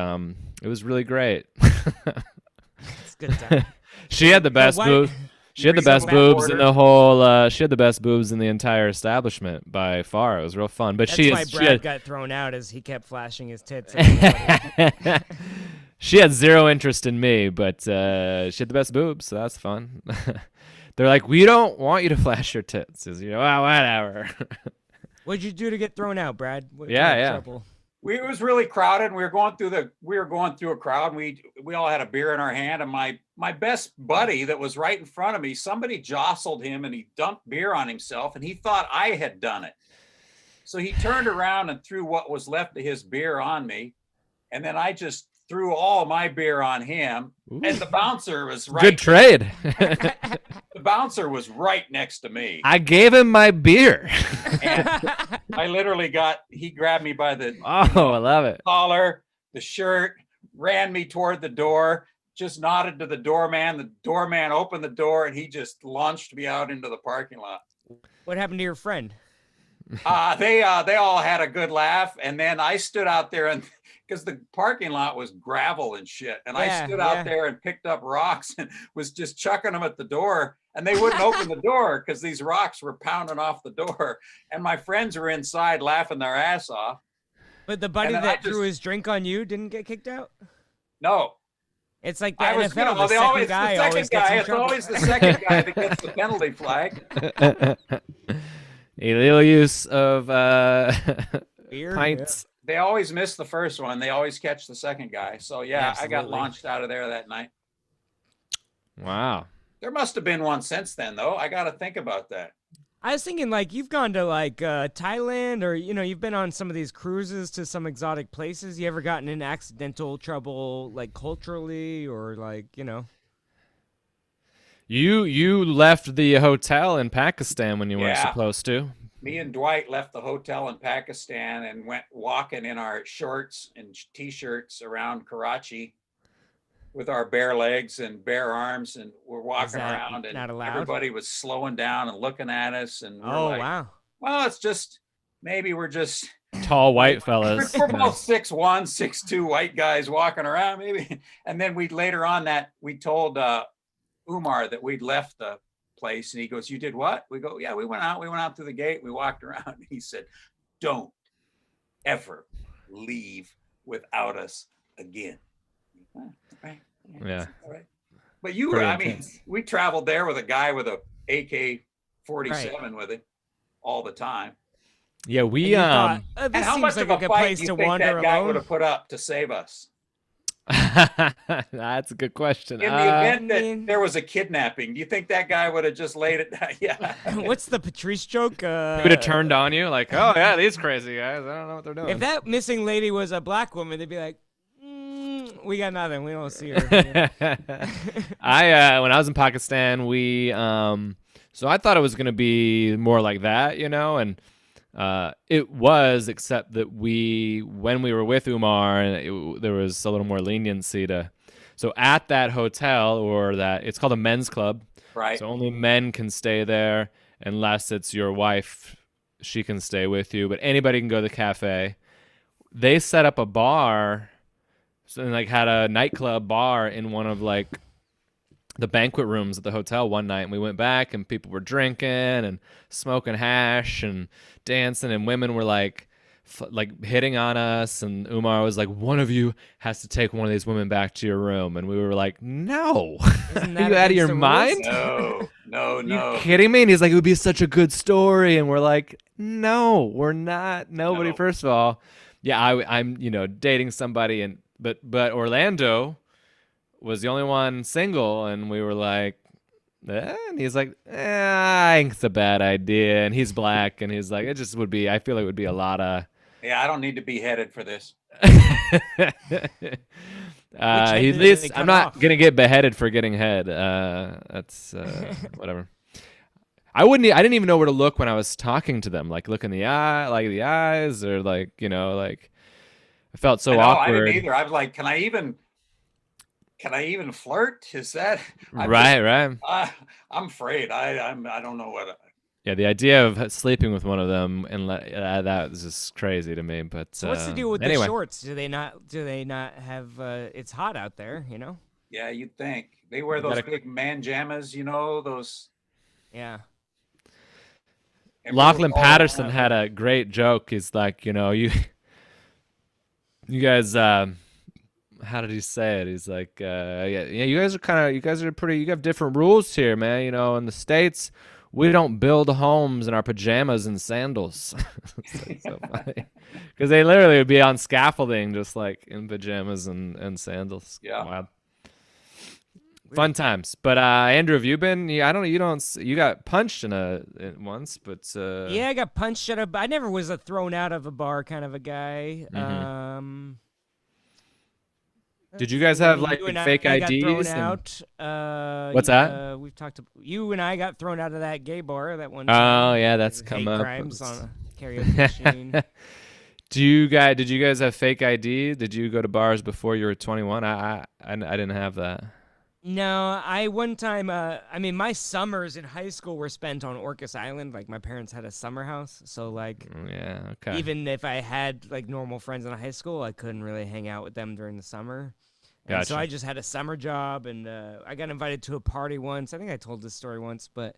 really great. It's a good time. She had the best why- boobs. She had the best Reasonable boobs in order. the whole. She had the best boobs in the entire establishment by far. It was real fun. But That's why Brad got thrown out, as he kept flashing his tits. At everybody. she had zero interest in me, but she had the best boobs, so that's fun. They're like, we don't want you to flash your tits. Well, whatever. What'd you do to get thrown out, Brad? What Yeah, kind of yeah. trouble? It was really crowded, and we were going through a crowd, and we all had a beer in our hand, and my best buddy that was right in front of me, somebody jostled him and he dumped beer on himself, and he thought I had done it. So he turned around and threw what was left of his beer on me, and then I just threw all my beer on him. And the bouncer was right. Good trade. The bouncer was right next to me. I gave him my beer. And I literally he grabbed me by the Oh, I love it. collar, the shirt, ran me toward the door, just nodded to the doorman. The doorman opened the door, and he just launched me out into the parking lot. What happened to your friend? They all had a good laugh, and then I stood out there, and because the parking lot was gravel and shit, and I Yeah, stood yeah. out there and picked up rocks and was just chucking them at the door, and they wouldn't open the door because these rocks were pounding off the door, and my friends were inside laughing their ass off. But the buddy then I that just- threw his drink on you didn't get kicked out? No, It's like the I was, NFL. they the always second guy the always second gets guy. in It's trouble. always the second guy that gets the penalty flag. Illegal use of Beer? pints. They always miss the first one. They always catch the second guy. So yeah, I got Absolutely. launched out of there that night. Wow. There must have been one since then, though. I got to think about that. I was thinking, like, you've gone to, like, Thailand, or, you've been on some of these cruises to some exotic places. You ever gotten in accidental trouble, like, culturally, or, like, You left the hotel in Pakistan when you weren't Yeah. supposed to. Me and Dwight left the hotel in Pakistan and went walking in our shorts and t-shirts around Karachi with our bare legs and bare arms, and we're walking that around, and not allowed? everybody was slowing down and looking at us, and we're Oh, like, wow. well, it's just maybe we're just Tall white fellas. we're both 6'1", 6'2" white guys walking around, maybe. And then we later on that we told Umar that we'd left the place, and he goes, "You did what?" We go, "Yeah, we went out through the gate, we walked around." And he said, "Don't ever leave without us again." All right. Yeah. All right. But you, Pretty I mean, intense. we traveled there with a guy with a AK-47 with it all the time. Yeah, And we you thought, And this how much seems like of a a good fight place do you to think wander that guy would alone. have put up to save us? That's a good question. In the event I that mean- there was a kidnapping, do you think that guy would have just laid it down? Yeah. What's the Patrice joke? he would have turned on you like, oh yeah, these crazy guys. I don't know what they're doing. If that missing lady was a black woman, they'd be like, we got nothing. We don't see her. When I was in Pakistan, we so I thought it was gonna be more like that, and It was, except that when we were with Umar, there was a little more leniency to. So at that hotel, it's called a men's club. Right. So only men can stay there unless it's your wife. She can stay with you, but anybody can go to the cafe. They set up a bar, and like had a nightclub bar in one of like the banquet rooms at the hotel one night, and we went back and people were drinking and smoking hash and dancing, and women were like hitting on us, and Umar was like, one of you has to take one of these women back to your room, and we were like, no. Are you out of your mind? No. You kidding me? And he's like, it would be such a good story, and we're like, no, we're not. Nobody. No. First of all, yeah, I'm dating somebody, but Orlando was the only one single, and we were like, and he's like, I think it's a bad idea, and he's black, and he's like, it just would be, I feel like it would be a lot of. Yeah, I don't need to be headed for this. At least I'm not gonna get beheaded for getting head. That's whatever. I didn't even know where to look when I was talking to them. Like look in the eye, like the eyes, or like like I felt so awkward. I didn't either. I was like, can I even flirt? Is that right? I'm afraid. I don't know what. Yeah, the idea of sleeping with one of them and that is just crazy to me. But so what's the deal with the shorts? Do they not have? It's hot out there, Yeah, you'd think they wear those big man jammas. Those. Yeah. Lachlan Patterson had a great joke. He's like, you guys. How did he say it? He's like, you guys are pretty. You have different rules here, man. In the States, we don't build homes in our pajamas and sandals. It's so funny because they literally would be on scaffolding, just like in pajamas and sandals. Yeah. Wow. Fun times. But Andrew, have you been? You got punched once, but yeah, I got punched I never was a thrown out of a bar kind of a guy. Mm-hmm. Did you guys have like fake IDs? Got thrown out. What's that? We've talked. You and I got thrown out of that gay bar that one. Oh yeah, that's come up. Crimes on a karaoke machine. Did you guys have fake ID? Did you go to bars before you were 21? I didn't have that. No, one time. My summers in high school were spent on Orcas Island. Like my parents had a summer house, so like. Yeah. Okay. Even if I had like normal friends in high school, I couldn't really hang out with them during the summer. Gotcha. So I just had a summer job, and I got invited to a party once. I think I told this story once, but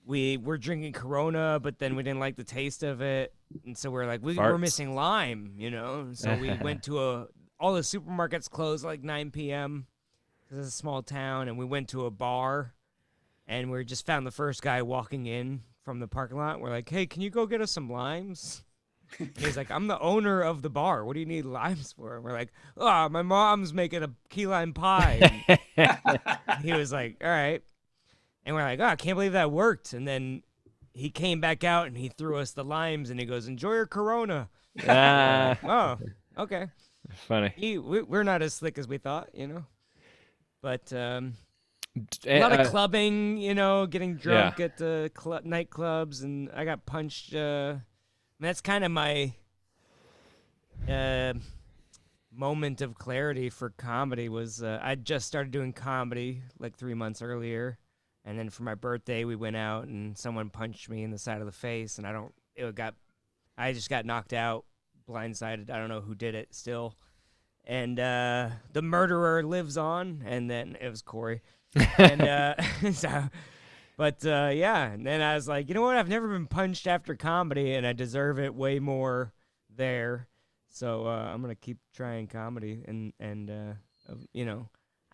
we were drinking Corona, but then we didn't like the taste of it, and so we're like, we're missing lime, So we went to all the supermarkets closed like 9 p.m. because it's a small town, and we went to a bar, and we just found the first guy walking in from the parking lot. We're like, hey, can you go get us some limes? And he's like, I'm the owner of the bar. What do you need limes for? And we're like, oh, my mom's making a key lime pie. And he was like, all right. And we're like, oh, I can't believe that worked. And then he came back out and he threw us the limes and he goes, enjoy your Corona. Oh, okay. Funny. We're not as slick as we thought, But a lot of clubbing, getting drunk at the nightclubs, and I got punched. That's kind of my moment of clarity for comedy was I just started doing comedy like 3 months earlier, and then for my birthday we went out and someone punched me in the side of the face, and I just got knocked out, blindsided. I don't know who did it still. And the murderer lives on, and then it was Cory. And and then I was like, you know what? I've never been punched after comedy, and I deserve it way more there. So I'm gonna keep trying comedy, and I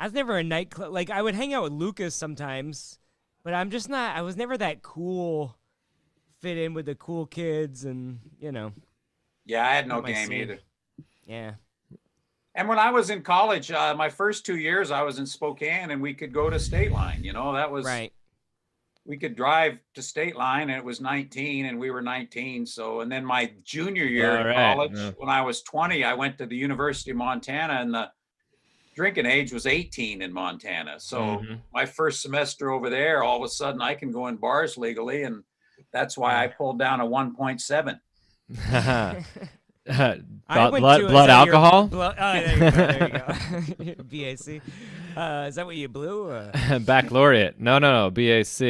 was never a nightclub. Like I would hang out with Lucas sometimes, but I'm just not. I was never that cool, fit in with the cool kids, and Yeah, I had no game either. Yeah. And when I was in college, my first 2 years, I was in Spokane, and we could go to State Line. That was right. We could drive to State Line, and it was 19, and we were 19. So, and then my junior year in college, when I was 20, I went to the University of Montana, and the drinking age was 18 in Montana. So my first semester over there, all of a sudden, I can go in bars legally, and That's why I pulled down a 1.7. Blood alcohol? There you go. BAC. Is that what you blew? Baccalaureate. No. BAC.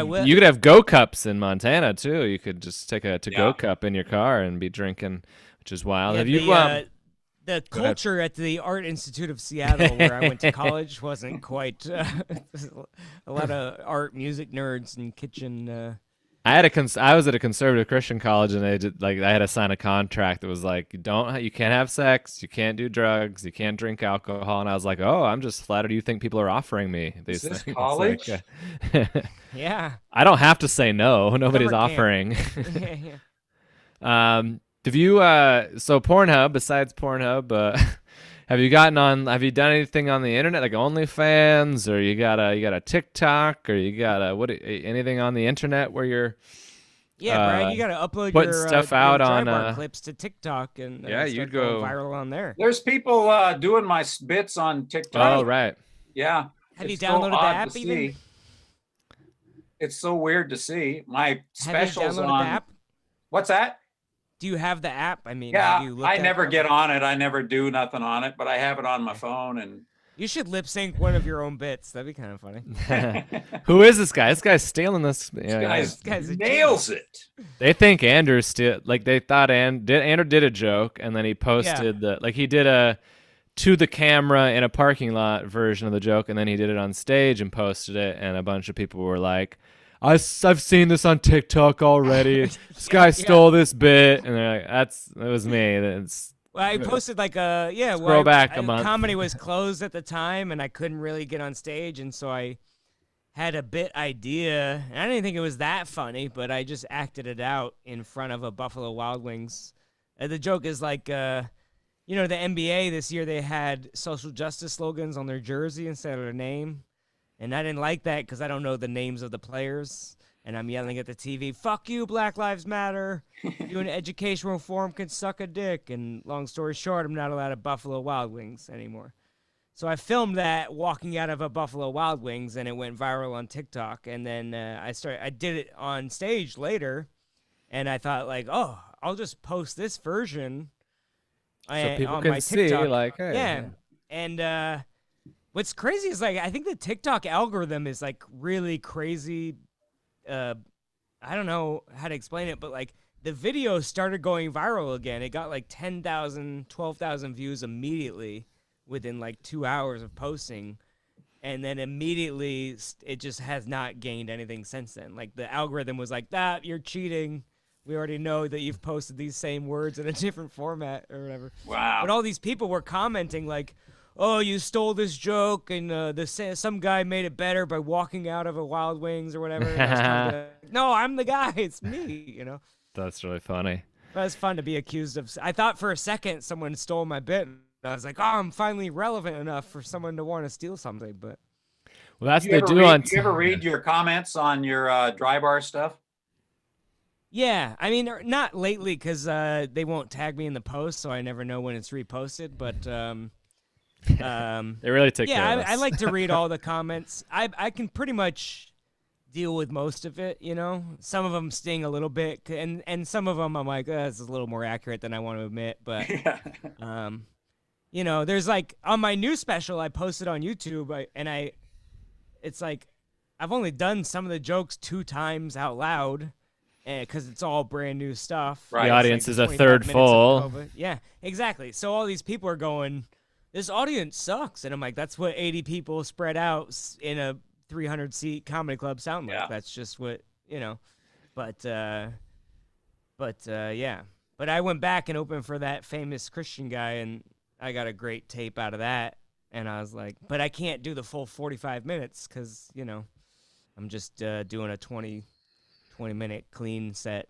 Well, you could have Go Cups in Montana too. You could just take a to-go Yeah. cup in your car and be drinking, which is wild. yeah, Have you? the culture at the Art Institute of Seattle, where I went to college, wasn't quite a lot of art, music nerds and kitchen. I was at a conservative Christian college, and they did, like, I had to sign a contract that was like, you can't have sex, you can't do drugs, you can't drink alcohol, and I was like, oh, I'm just flattered you think people are offering me these Is this things. college? Yeah. I don't have to say no. Nobody's Summer camp. offering. Yeah. Have you so Pornhub, besides Pornhub, have you done anything on the internet, like OnlyFans, or you got a TikTok, or you got anything on the internet where you're Brad, you got to upload putting your stuff your out dry on, bar clips to TikTok and you'd start go going viral on there. There's people doing my bits on TikTok. Oh, right. Yeah. Have you It's so downloaded the odd app to even? see. It's so weird to see. My Have you specials downloaded on the app? What's that? Do you have the app? I mean, Yeah, have you looked I at never it? get on it. I never do nothing on it, but I have it on my phone. And You should lip sync one of your own bits. That'd be kind of funny. Who is this guy? This guy's stealing this. Yeah, this guy guy's a nails it. They think Andrew they thought Andrew did a joke, and then he posted he did a to the camera in a parking lot version of the joke, and then he did it on stage and posted it, and a bunch of people were like, I've seen this on TikTok already. This guy stole this bit, and they're like, it was me. Well, I posted like Scroll back a month. Comedy was closed at the time, and I couldn't really get on stage, and so I had a bit idea, and I didn't think it was that funny, but I just acted it out in front of a Buffalo Wild Wings. The joke is like, the NBA this year, they had social justice slogans on their jersey instead of their name. And I didn't like that because I don't know the names of the players. And I'm yelling at the TV, fuck you, Black Lives Matter. You and education reform can suck a dick. And long story short, I'm not allowed at Buffalo Wild Wings anymore. So I filmed that walking out of a Buffalo Wild Wings, and it went viral on TikTok. And then I did it on stage later. And I thought, like, oh, I'll just post this version so people on can my see, TikTok. like, hey. Yeah. And what's crazy is, like, I think the TikTok algorithm is, like, really crazy. I don't know how to explain it, but, like, the video started going viral again. It got, like, 10,000, 12,000 views immediately within, like, 2 hours of posting. And then immediately it just has not gained anything since then. Like, the algorithm was like, you're cheating. We already know that you've posted these same words in a different format or whatever. Wow. But all these people were commenting, like, oh, you stole this joke, and some guy made it better by walking out of a Wild Wings or whatever. And I was trying to, no, I'm the guy. It's me, That's really funny. But it's fun to be accused of. I thought for a second someone stole my bit. And I was like, oh, I'm finally relevant enough for someone to want to steal something. But well, that's You what they ever do on. you ever read your comments on your dry bar stuff? yeah, I mean, not lately because they won't tag me in the post, so I never know when it's reposted. But They really take yeah, care of us. I like to read all the comments. I can pretty much deal with most of it, Some of them sting a little bit, and some of them I'm like, this is a little more accurate than I want to admit. But, there's like, on my new special I posted on YouTube, it's like, I've only done some of the jokes 2 times out loud, because it's all brand new stuff. Right. The It's audience like is a 25 third minutes of full. COVID. Yeah, exactly. So all these people are going, this audience sucks. And I'm like, that's what 80 people spread out in a 300-seat comedy club sound like. Yeah. That's just what, But yeah. But I went back and opened for that famous Christian guy, and I got a great tape out of that. And I was like, but I can't do the full 45 minutes because, I'm just doing a 20-minute clean set.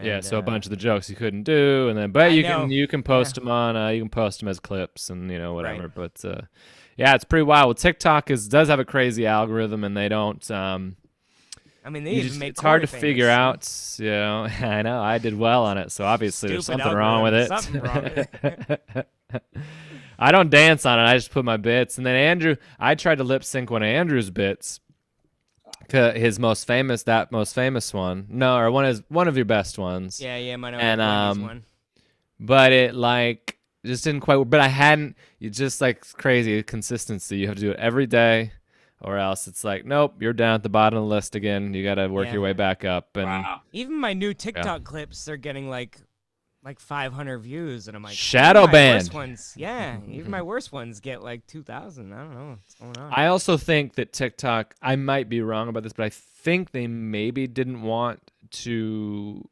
Yeah, And, so a bunch of the jokes you couldn't do, and then but I you know. can post them on you can post them as clips and whatever. But yeah, it's pretty wild. Well, TikTok does have a crazy algorithm, and they don't. I mean, they even make it's hard to Cory figure famous. out. I know I did well on it, so obviously there's Stupid something wrong with it. algorithm, something wrong with it. I don't dance on it. I just put my bits, and then I tried to lip sync one of Andrew's bits. his most famous one. No, or one of your best ones. Yeah, my And one. but it like just didn't quite work. But I hadn't. You just like crazy consistency. You have to do it every day, or else it's like, nope, you're down at the bottom of the list again. You got to work your way back up. And Wow. even my new TikTok clips, they're getting like 500 views, and I'm like, shadow even my banned. worst ones, yeah, even my worst ones get like 2,000. I don't know what's going on. I also think that TikTok, I might be wrong about this, but I think they maybe didn't want to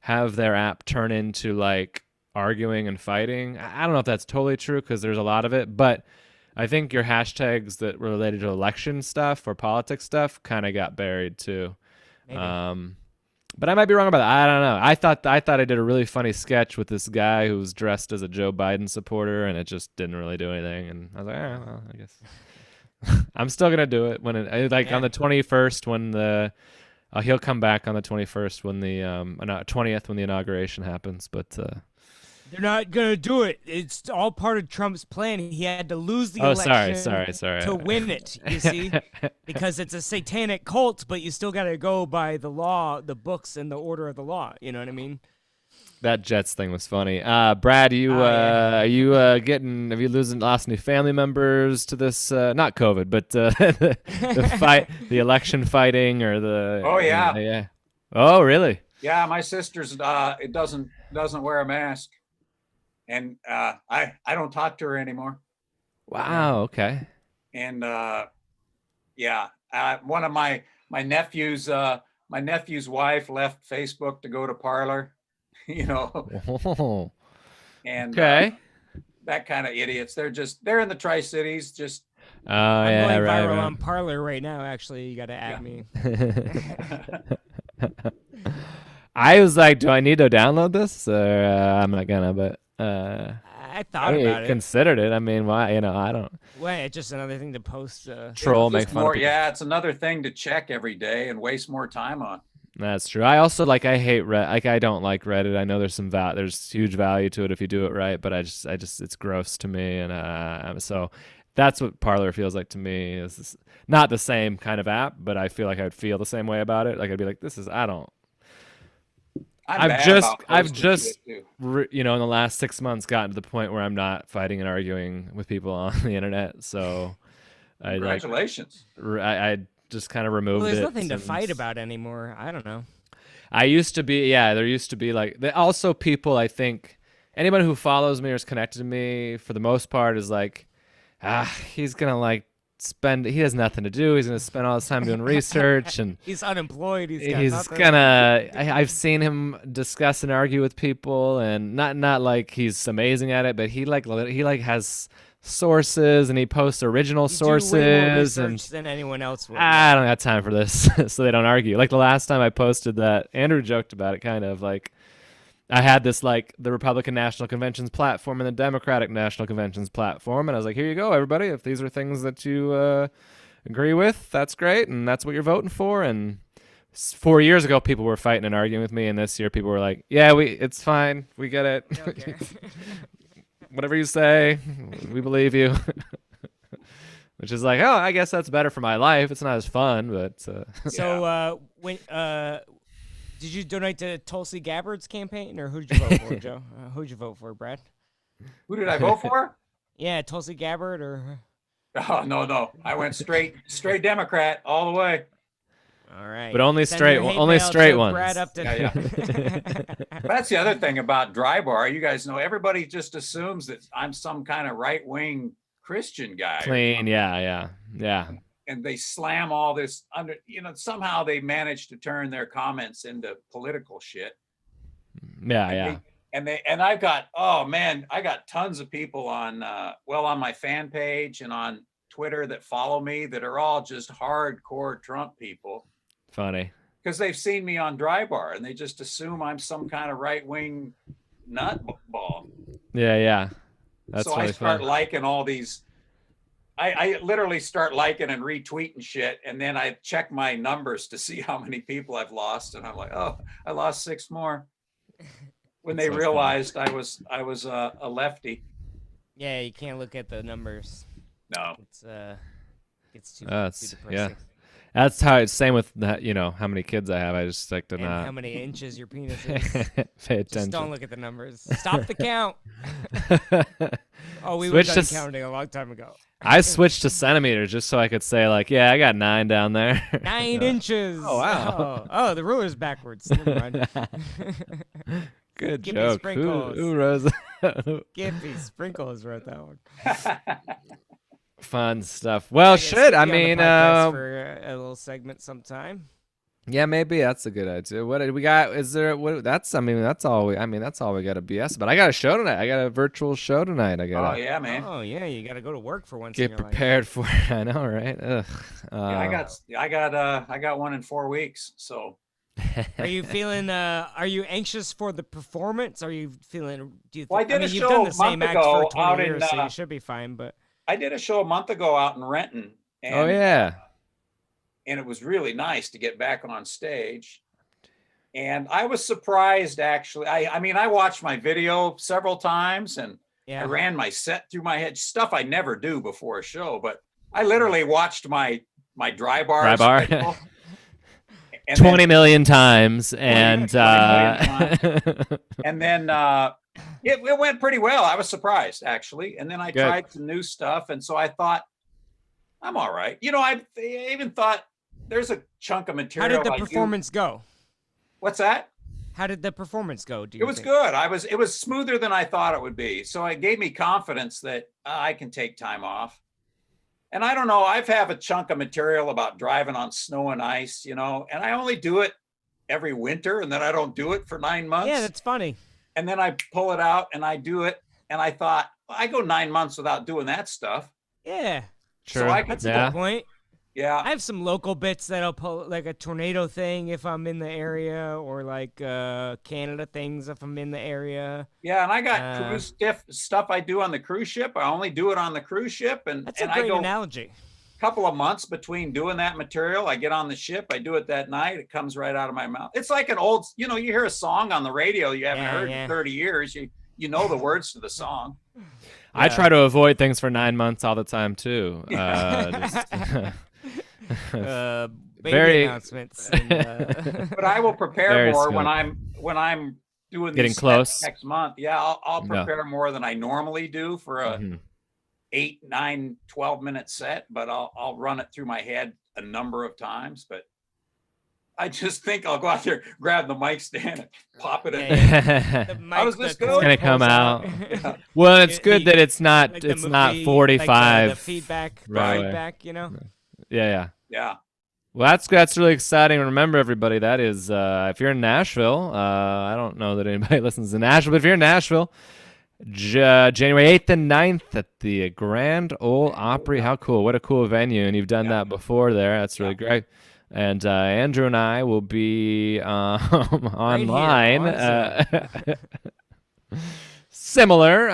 have their app turn into like arguing and fighting. I don't know if that's totally true because there's a lot of it, but I think your hashtags that were related to election stuff or politics stuff kind of got buried too. Maybe. But I might be wrong about that. I don't know. I thought I did a really funny sketch with this guy who was dressed as a Joe Biden supporter, and it just didn't really do anything. And I was like, well, I guess I'm still gonna do it when it on the 21st when the he'll come back on the 21st when the 20th when the inauguration happens. But they're not gonna do it. It's all part of Trump's plan. He had to lose the election sorry. to win it, you see? Because it's a satanic cult, but you still gotta go by the law, the books, and the order of the law. You know what I mean? That Jets thing was funny. Brad, are you have you lost any family members to this? Not COVID, but the fight, the election fighting, or the? Oh yeah. Yeah. Oh really? Yeah, my sister's it doesn't wear a mask. And I don't talk to her anymore. Wow. Okay. And one of my nephew's wife left Facebook to go to Parlor, you know. Oh. And okay. That kind of idiots. They're in the Tri-Cities. Just I'm going viral on Parlor right now. Actually, you got to add me. I was like, do I need to download this? Or I'm not gonna, but. I thought about it. Considered it. I mean, why? I don't. Well, it's just another thing to post. Troll, make fun of people. Yeah, it's another thing to check every day and waste more time on. That's true. I also I hate Reddit. I don't like Reddit. I know there's there's huge value to it if you do it right, but I just it's gross to me, and so that's what Parler feels like to me. Is not the same kind of app, but I feel like I'd feel the same way about it. Like I'd be like, I've just in the last 6 months gotten to the point where I'm not fighting and arguing with people on the internet. So congratulations. I just kind of removed it. Well, there's nothing to fight about anymore. I don't know. There used to be also people, I think anybody who follows me or is connected to me for the most part is like, he's going to he has nothing to do. He's going to spend all his time doing research and he's unemployed. I've seen him discuss and argue with people, and not like he's amazing at it, but he has sources and he posts original sources do way more research than anyone else would. I don't have time for this. So they don't argue. Like the last time I posted that, Andrew joked about it kind of like, I had this the Republican National Convention's platform and the Democratic National Convention's platform, and I was like, here you go, everybody. If these are things that you agree with, that's great, and that's what you're voting for. And 4 years ago, people were fighting and arguing with me, and this year, people were like, yeah, it's fine, we get it. Okay. Whatever you say, we believe you. Which is like, oh, I guess that's better for my life. It's not as fun, but. So did you donate to Tulsi Gabbard's campaign, or who did you vote for, Joe? Who did you vote for, Brad? Who did I vote for? Yeah, Tulsi Gabbard, or? Oh no! I went straight Democrat all the way. All right, but only straight ones. Brad Upton. Yeah. That's the other thing about Dry Bar. You guys know everybody just assumes that I'm some kind of right-wing Christian guy. Clean, yeah. And they slam all this under, somehow they manage to turn their comments into political shit. Yeah. And I've got, I got tons of people on my fan page and on Twitter that follow me that are all just hardcore Trump people. Funny. Because they've seen me on Dry Bar and they just assume I'm some kind of right-wing nutball. Yeah. That's so I start liking all these. I literally start liking and retweeting shit, and then I check my numbers to see how many people I've lost, and I'm like, oh, I lost 6 more. When they realized I was a lefty. Yeah, you can't look at the numbers. No, it's too depressing. Yeah. That's how it's same with the, how many kids I have. I just like to And not how many inches your penis is. pay Just attention. don't look at the numbers. Stop the count. Oh, we Switch were to done counting a long time ago. I switched to centimeters just so I could say like, yeah, I got 9 down there. 9 inches. Oh, wow. Oh, the ruler's backwards. Never mind. Good Give me joke. sprinkles. Ooh, Rosa. Gippy Sprinkles wrote that one. Fun stuff. Well, I guess shit. I get you on the mean, podcast for a little segment sometime. yeah, maybe that's a good idea. What did we got? Is there what? That's that's all we. I mean, that's all we got to BS. But I got a show tonight. I got a virtual show tonight. I got. Oh yeah, man. Oh yeah, you got to go to work for once. Get in your life. prepared for it. I know, right? Ugh. Yeah, I got one in 4 weeks. So Are you feeling? Are you anxious for the performance? Are you feeling? Do you? Well, I did a you've show done the a same month act ago for 20 out in, years, so you should be fine. But I did a show a month ago out in Renton. And, Oh yeah. and it was really nice to get back on stage. And I was surprised, actually. I mean, I watched my video several times and yeah, I ran my set through my head, stuff I never do before a show. But I literally watched my dry bar. Dry bar. schedule, and 20 million times, and 20 and then it went pretty well. I was surprised, actually. And then I Good. tried some new stuff. And so I thought, I'm all right. I even thought there's a chunk of how material. did the I do- performance go? What's that? How did the performance go? Do you It was think? good. It was smoother than I thought it would be. So it gave me confidence that I can take time off. And I don't know, I've have a chunk of material about driving on snow and ice, and I only do it every winter and then I don't do it for 9 months. Yeah, that's funny. And then I pull it out and I do it. And I thought, well, I go 9 months without doing that stuff. Yeah, True. So I could, that's a Yeah. good point. yeah. I have some local bits that I'll pull, like a tornado thing if I'm in the area, or like Canada things if I'm in the area. Yeah, and I got cruise stuff I do on the cruise ship. I only do it on the cruise ship, and That's a I great go analogy. a couple of months between doing that material. I get on the ship, I do it that night. It comes right out of my mouth. It's like an old, you hear a song on the radio you haven't heard in 30 years. You know the words to the song. I try to avoid things for 9 months all the time too. Baby Very- announcements. And, But I will prepare Very more skilled. when I'm doing Getting these sets close. next month. Yeah, I'll No. prepare more than I normally do for a Mhm. 8, 9, 12-minute set, but I'll run it through my head a number of times. But I just think I'll go out there, grab the mic stand, and pop it in. Yeah, the How does mic, this the go? cord It's gonna come pulls out. Well, it's good He- that it's not like the it's not movie, 45. like the feedback, Right. feedback. Yeah. Yeah. Well, that's really exciting. Remember, everybody, that is if you're in Nashville. I don't know that anybody listens to Nashville, but if you're in Nashville, January 8th and 9th at the Grand Ole Opry. How cool! What a cool venue, and you've done that before there. That's really great. And Andrew and I will be online. on Similar.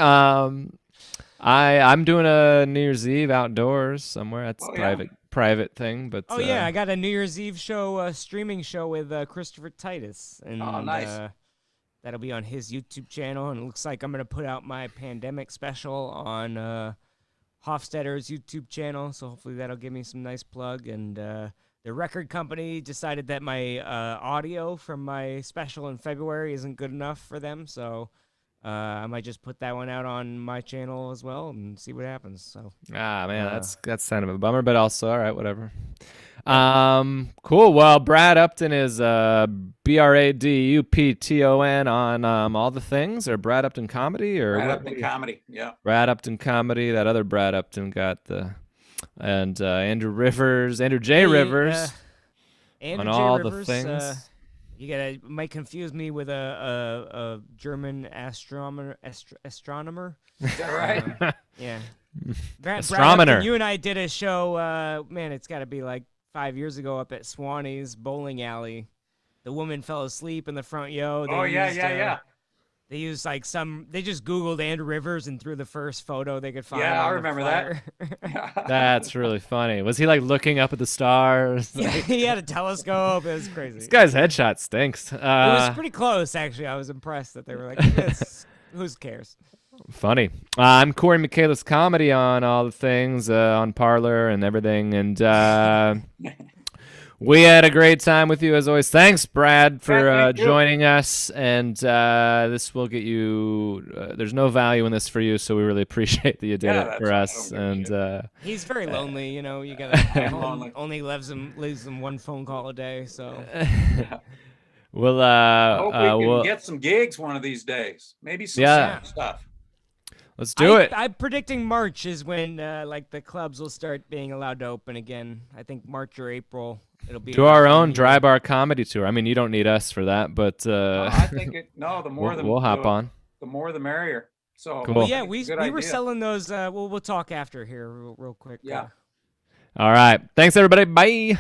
I'm doing a New Year's Eve outdoors somewhere. That's Oh, yeah. private thing. But Oh yeah, I got a New Year's Eve show, streaming show with Christopher Titus, and Oh, nice. that'll be on his YouTube channel. And it looks like I'm gonna put out my pandemic special on Hofstadter's YouTube channel. So hopefully that'll give me some nice plug. And the record company decided that my audio from my special in February isn't good enough for them, so I might just put that one out on my channel as well and see what happens. So man, that's kind of a bummer, but also all right, whatever. Cool. Well, Brad Upton is BradUpton on all the things, or Brad Upton Comedy, or Right what? up in comedy. Yeah. Brad Upton Comedy. That other Brad Upton got and Andrew J. Hey, Rivers Andrew on J. all Rivers, the things. You might confuse me with a German astronomer. Is that right? Yeah. Brad Astronomer. Upton, you and I did a show. Man, it's got to be like 5 years ago up at Swanee's bowling alley. The woman fell asleep in the front row. Oh, yeah, yeah. They used they just Googled Andrew Rivers and threw the first photo they could find. Yeah, I on the remember that. flyer. That's really funny. Was he like looking up at the stars? Yeah, he had a telescope. It was crazy. This guy's headshot stinks. It was pretty close, actually. I was impressed that they were like, who cares? Funny. I'm Cory Michaelis Comedy on all the things, on Parlor and everything. And We had a great time with you as always. Thanks, Brad, for thank you. joining us. And this will get you. There's no value in this for you, so we really appreciate that you did it for us. And he's very lonely. You know, you gotta lonely. only leaves him one phone call a day. So we'll Hope we can get some gigs one of these days. Maybe some stuff. Let's do it. I'm predicting March is when like the clubs will start being allowed to open again. I think March or April. It'll be do our own dry bar comedy tour. I mean, you don't need us for that, but I think the more we'll hop on. The more the merrier. So cool. Well, yeah, we were selling those. We'll talk after here real quick. Yeah. All right. Thanks, everybody. Bye.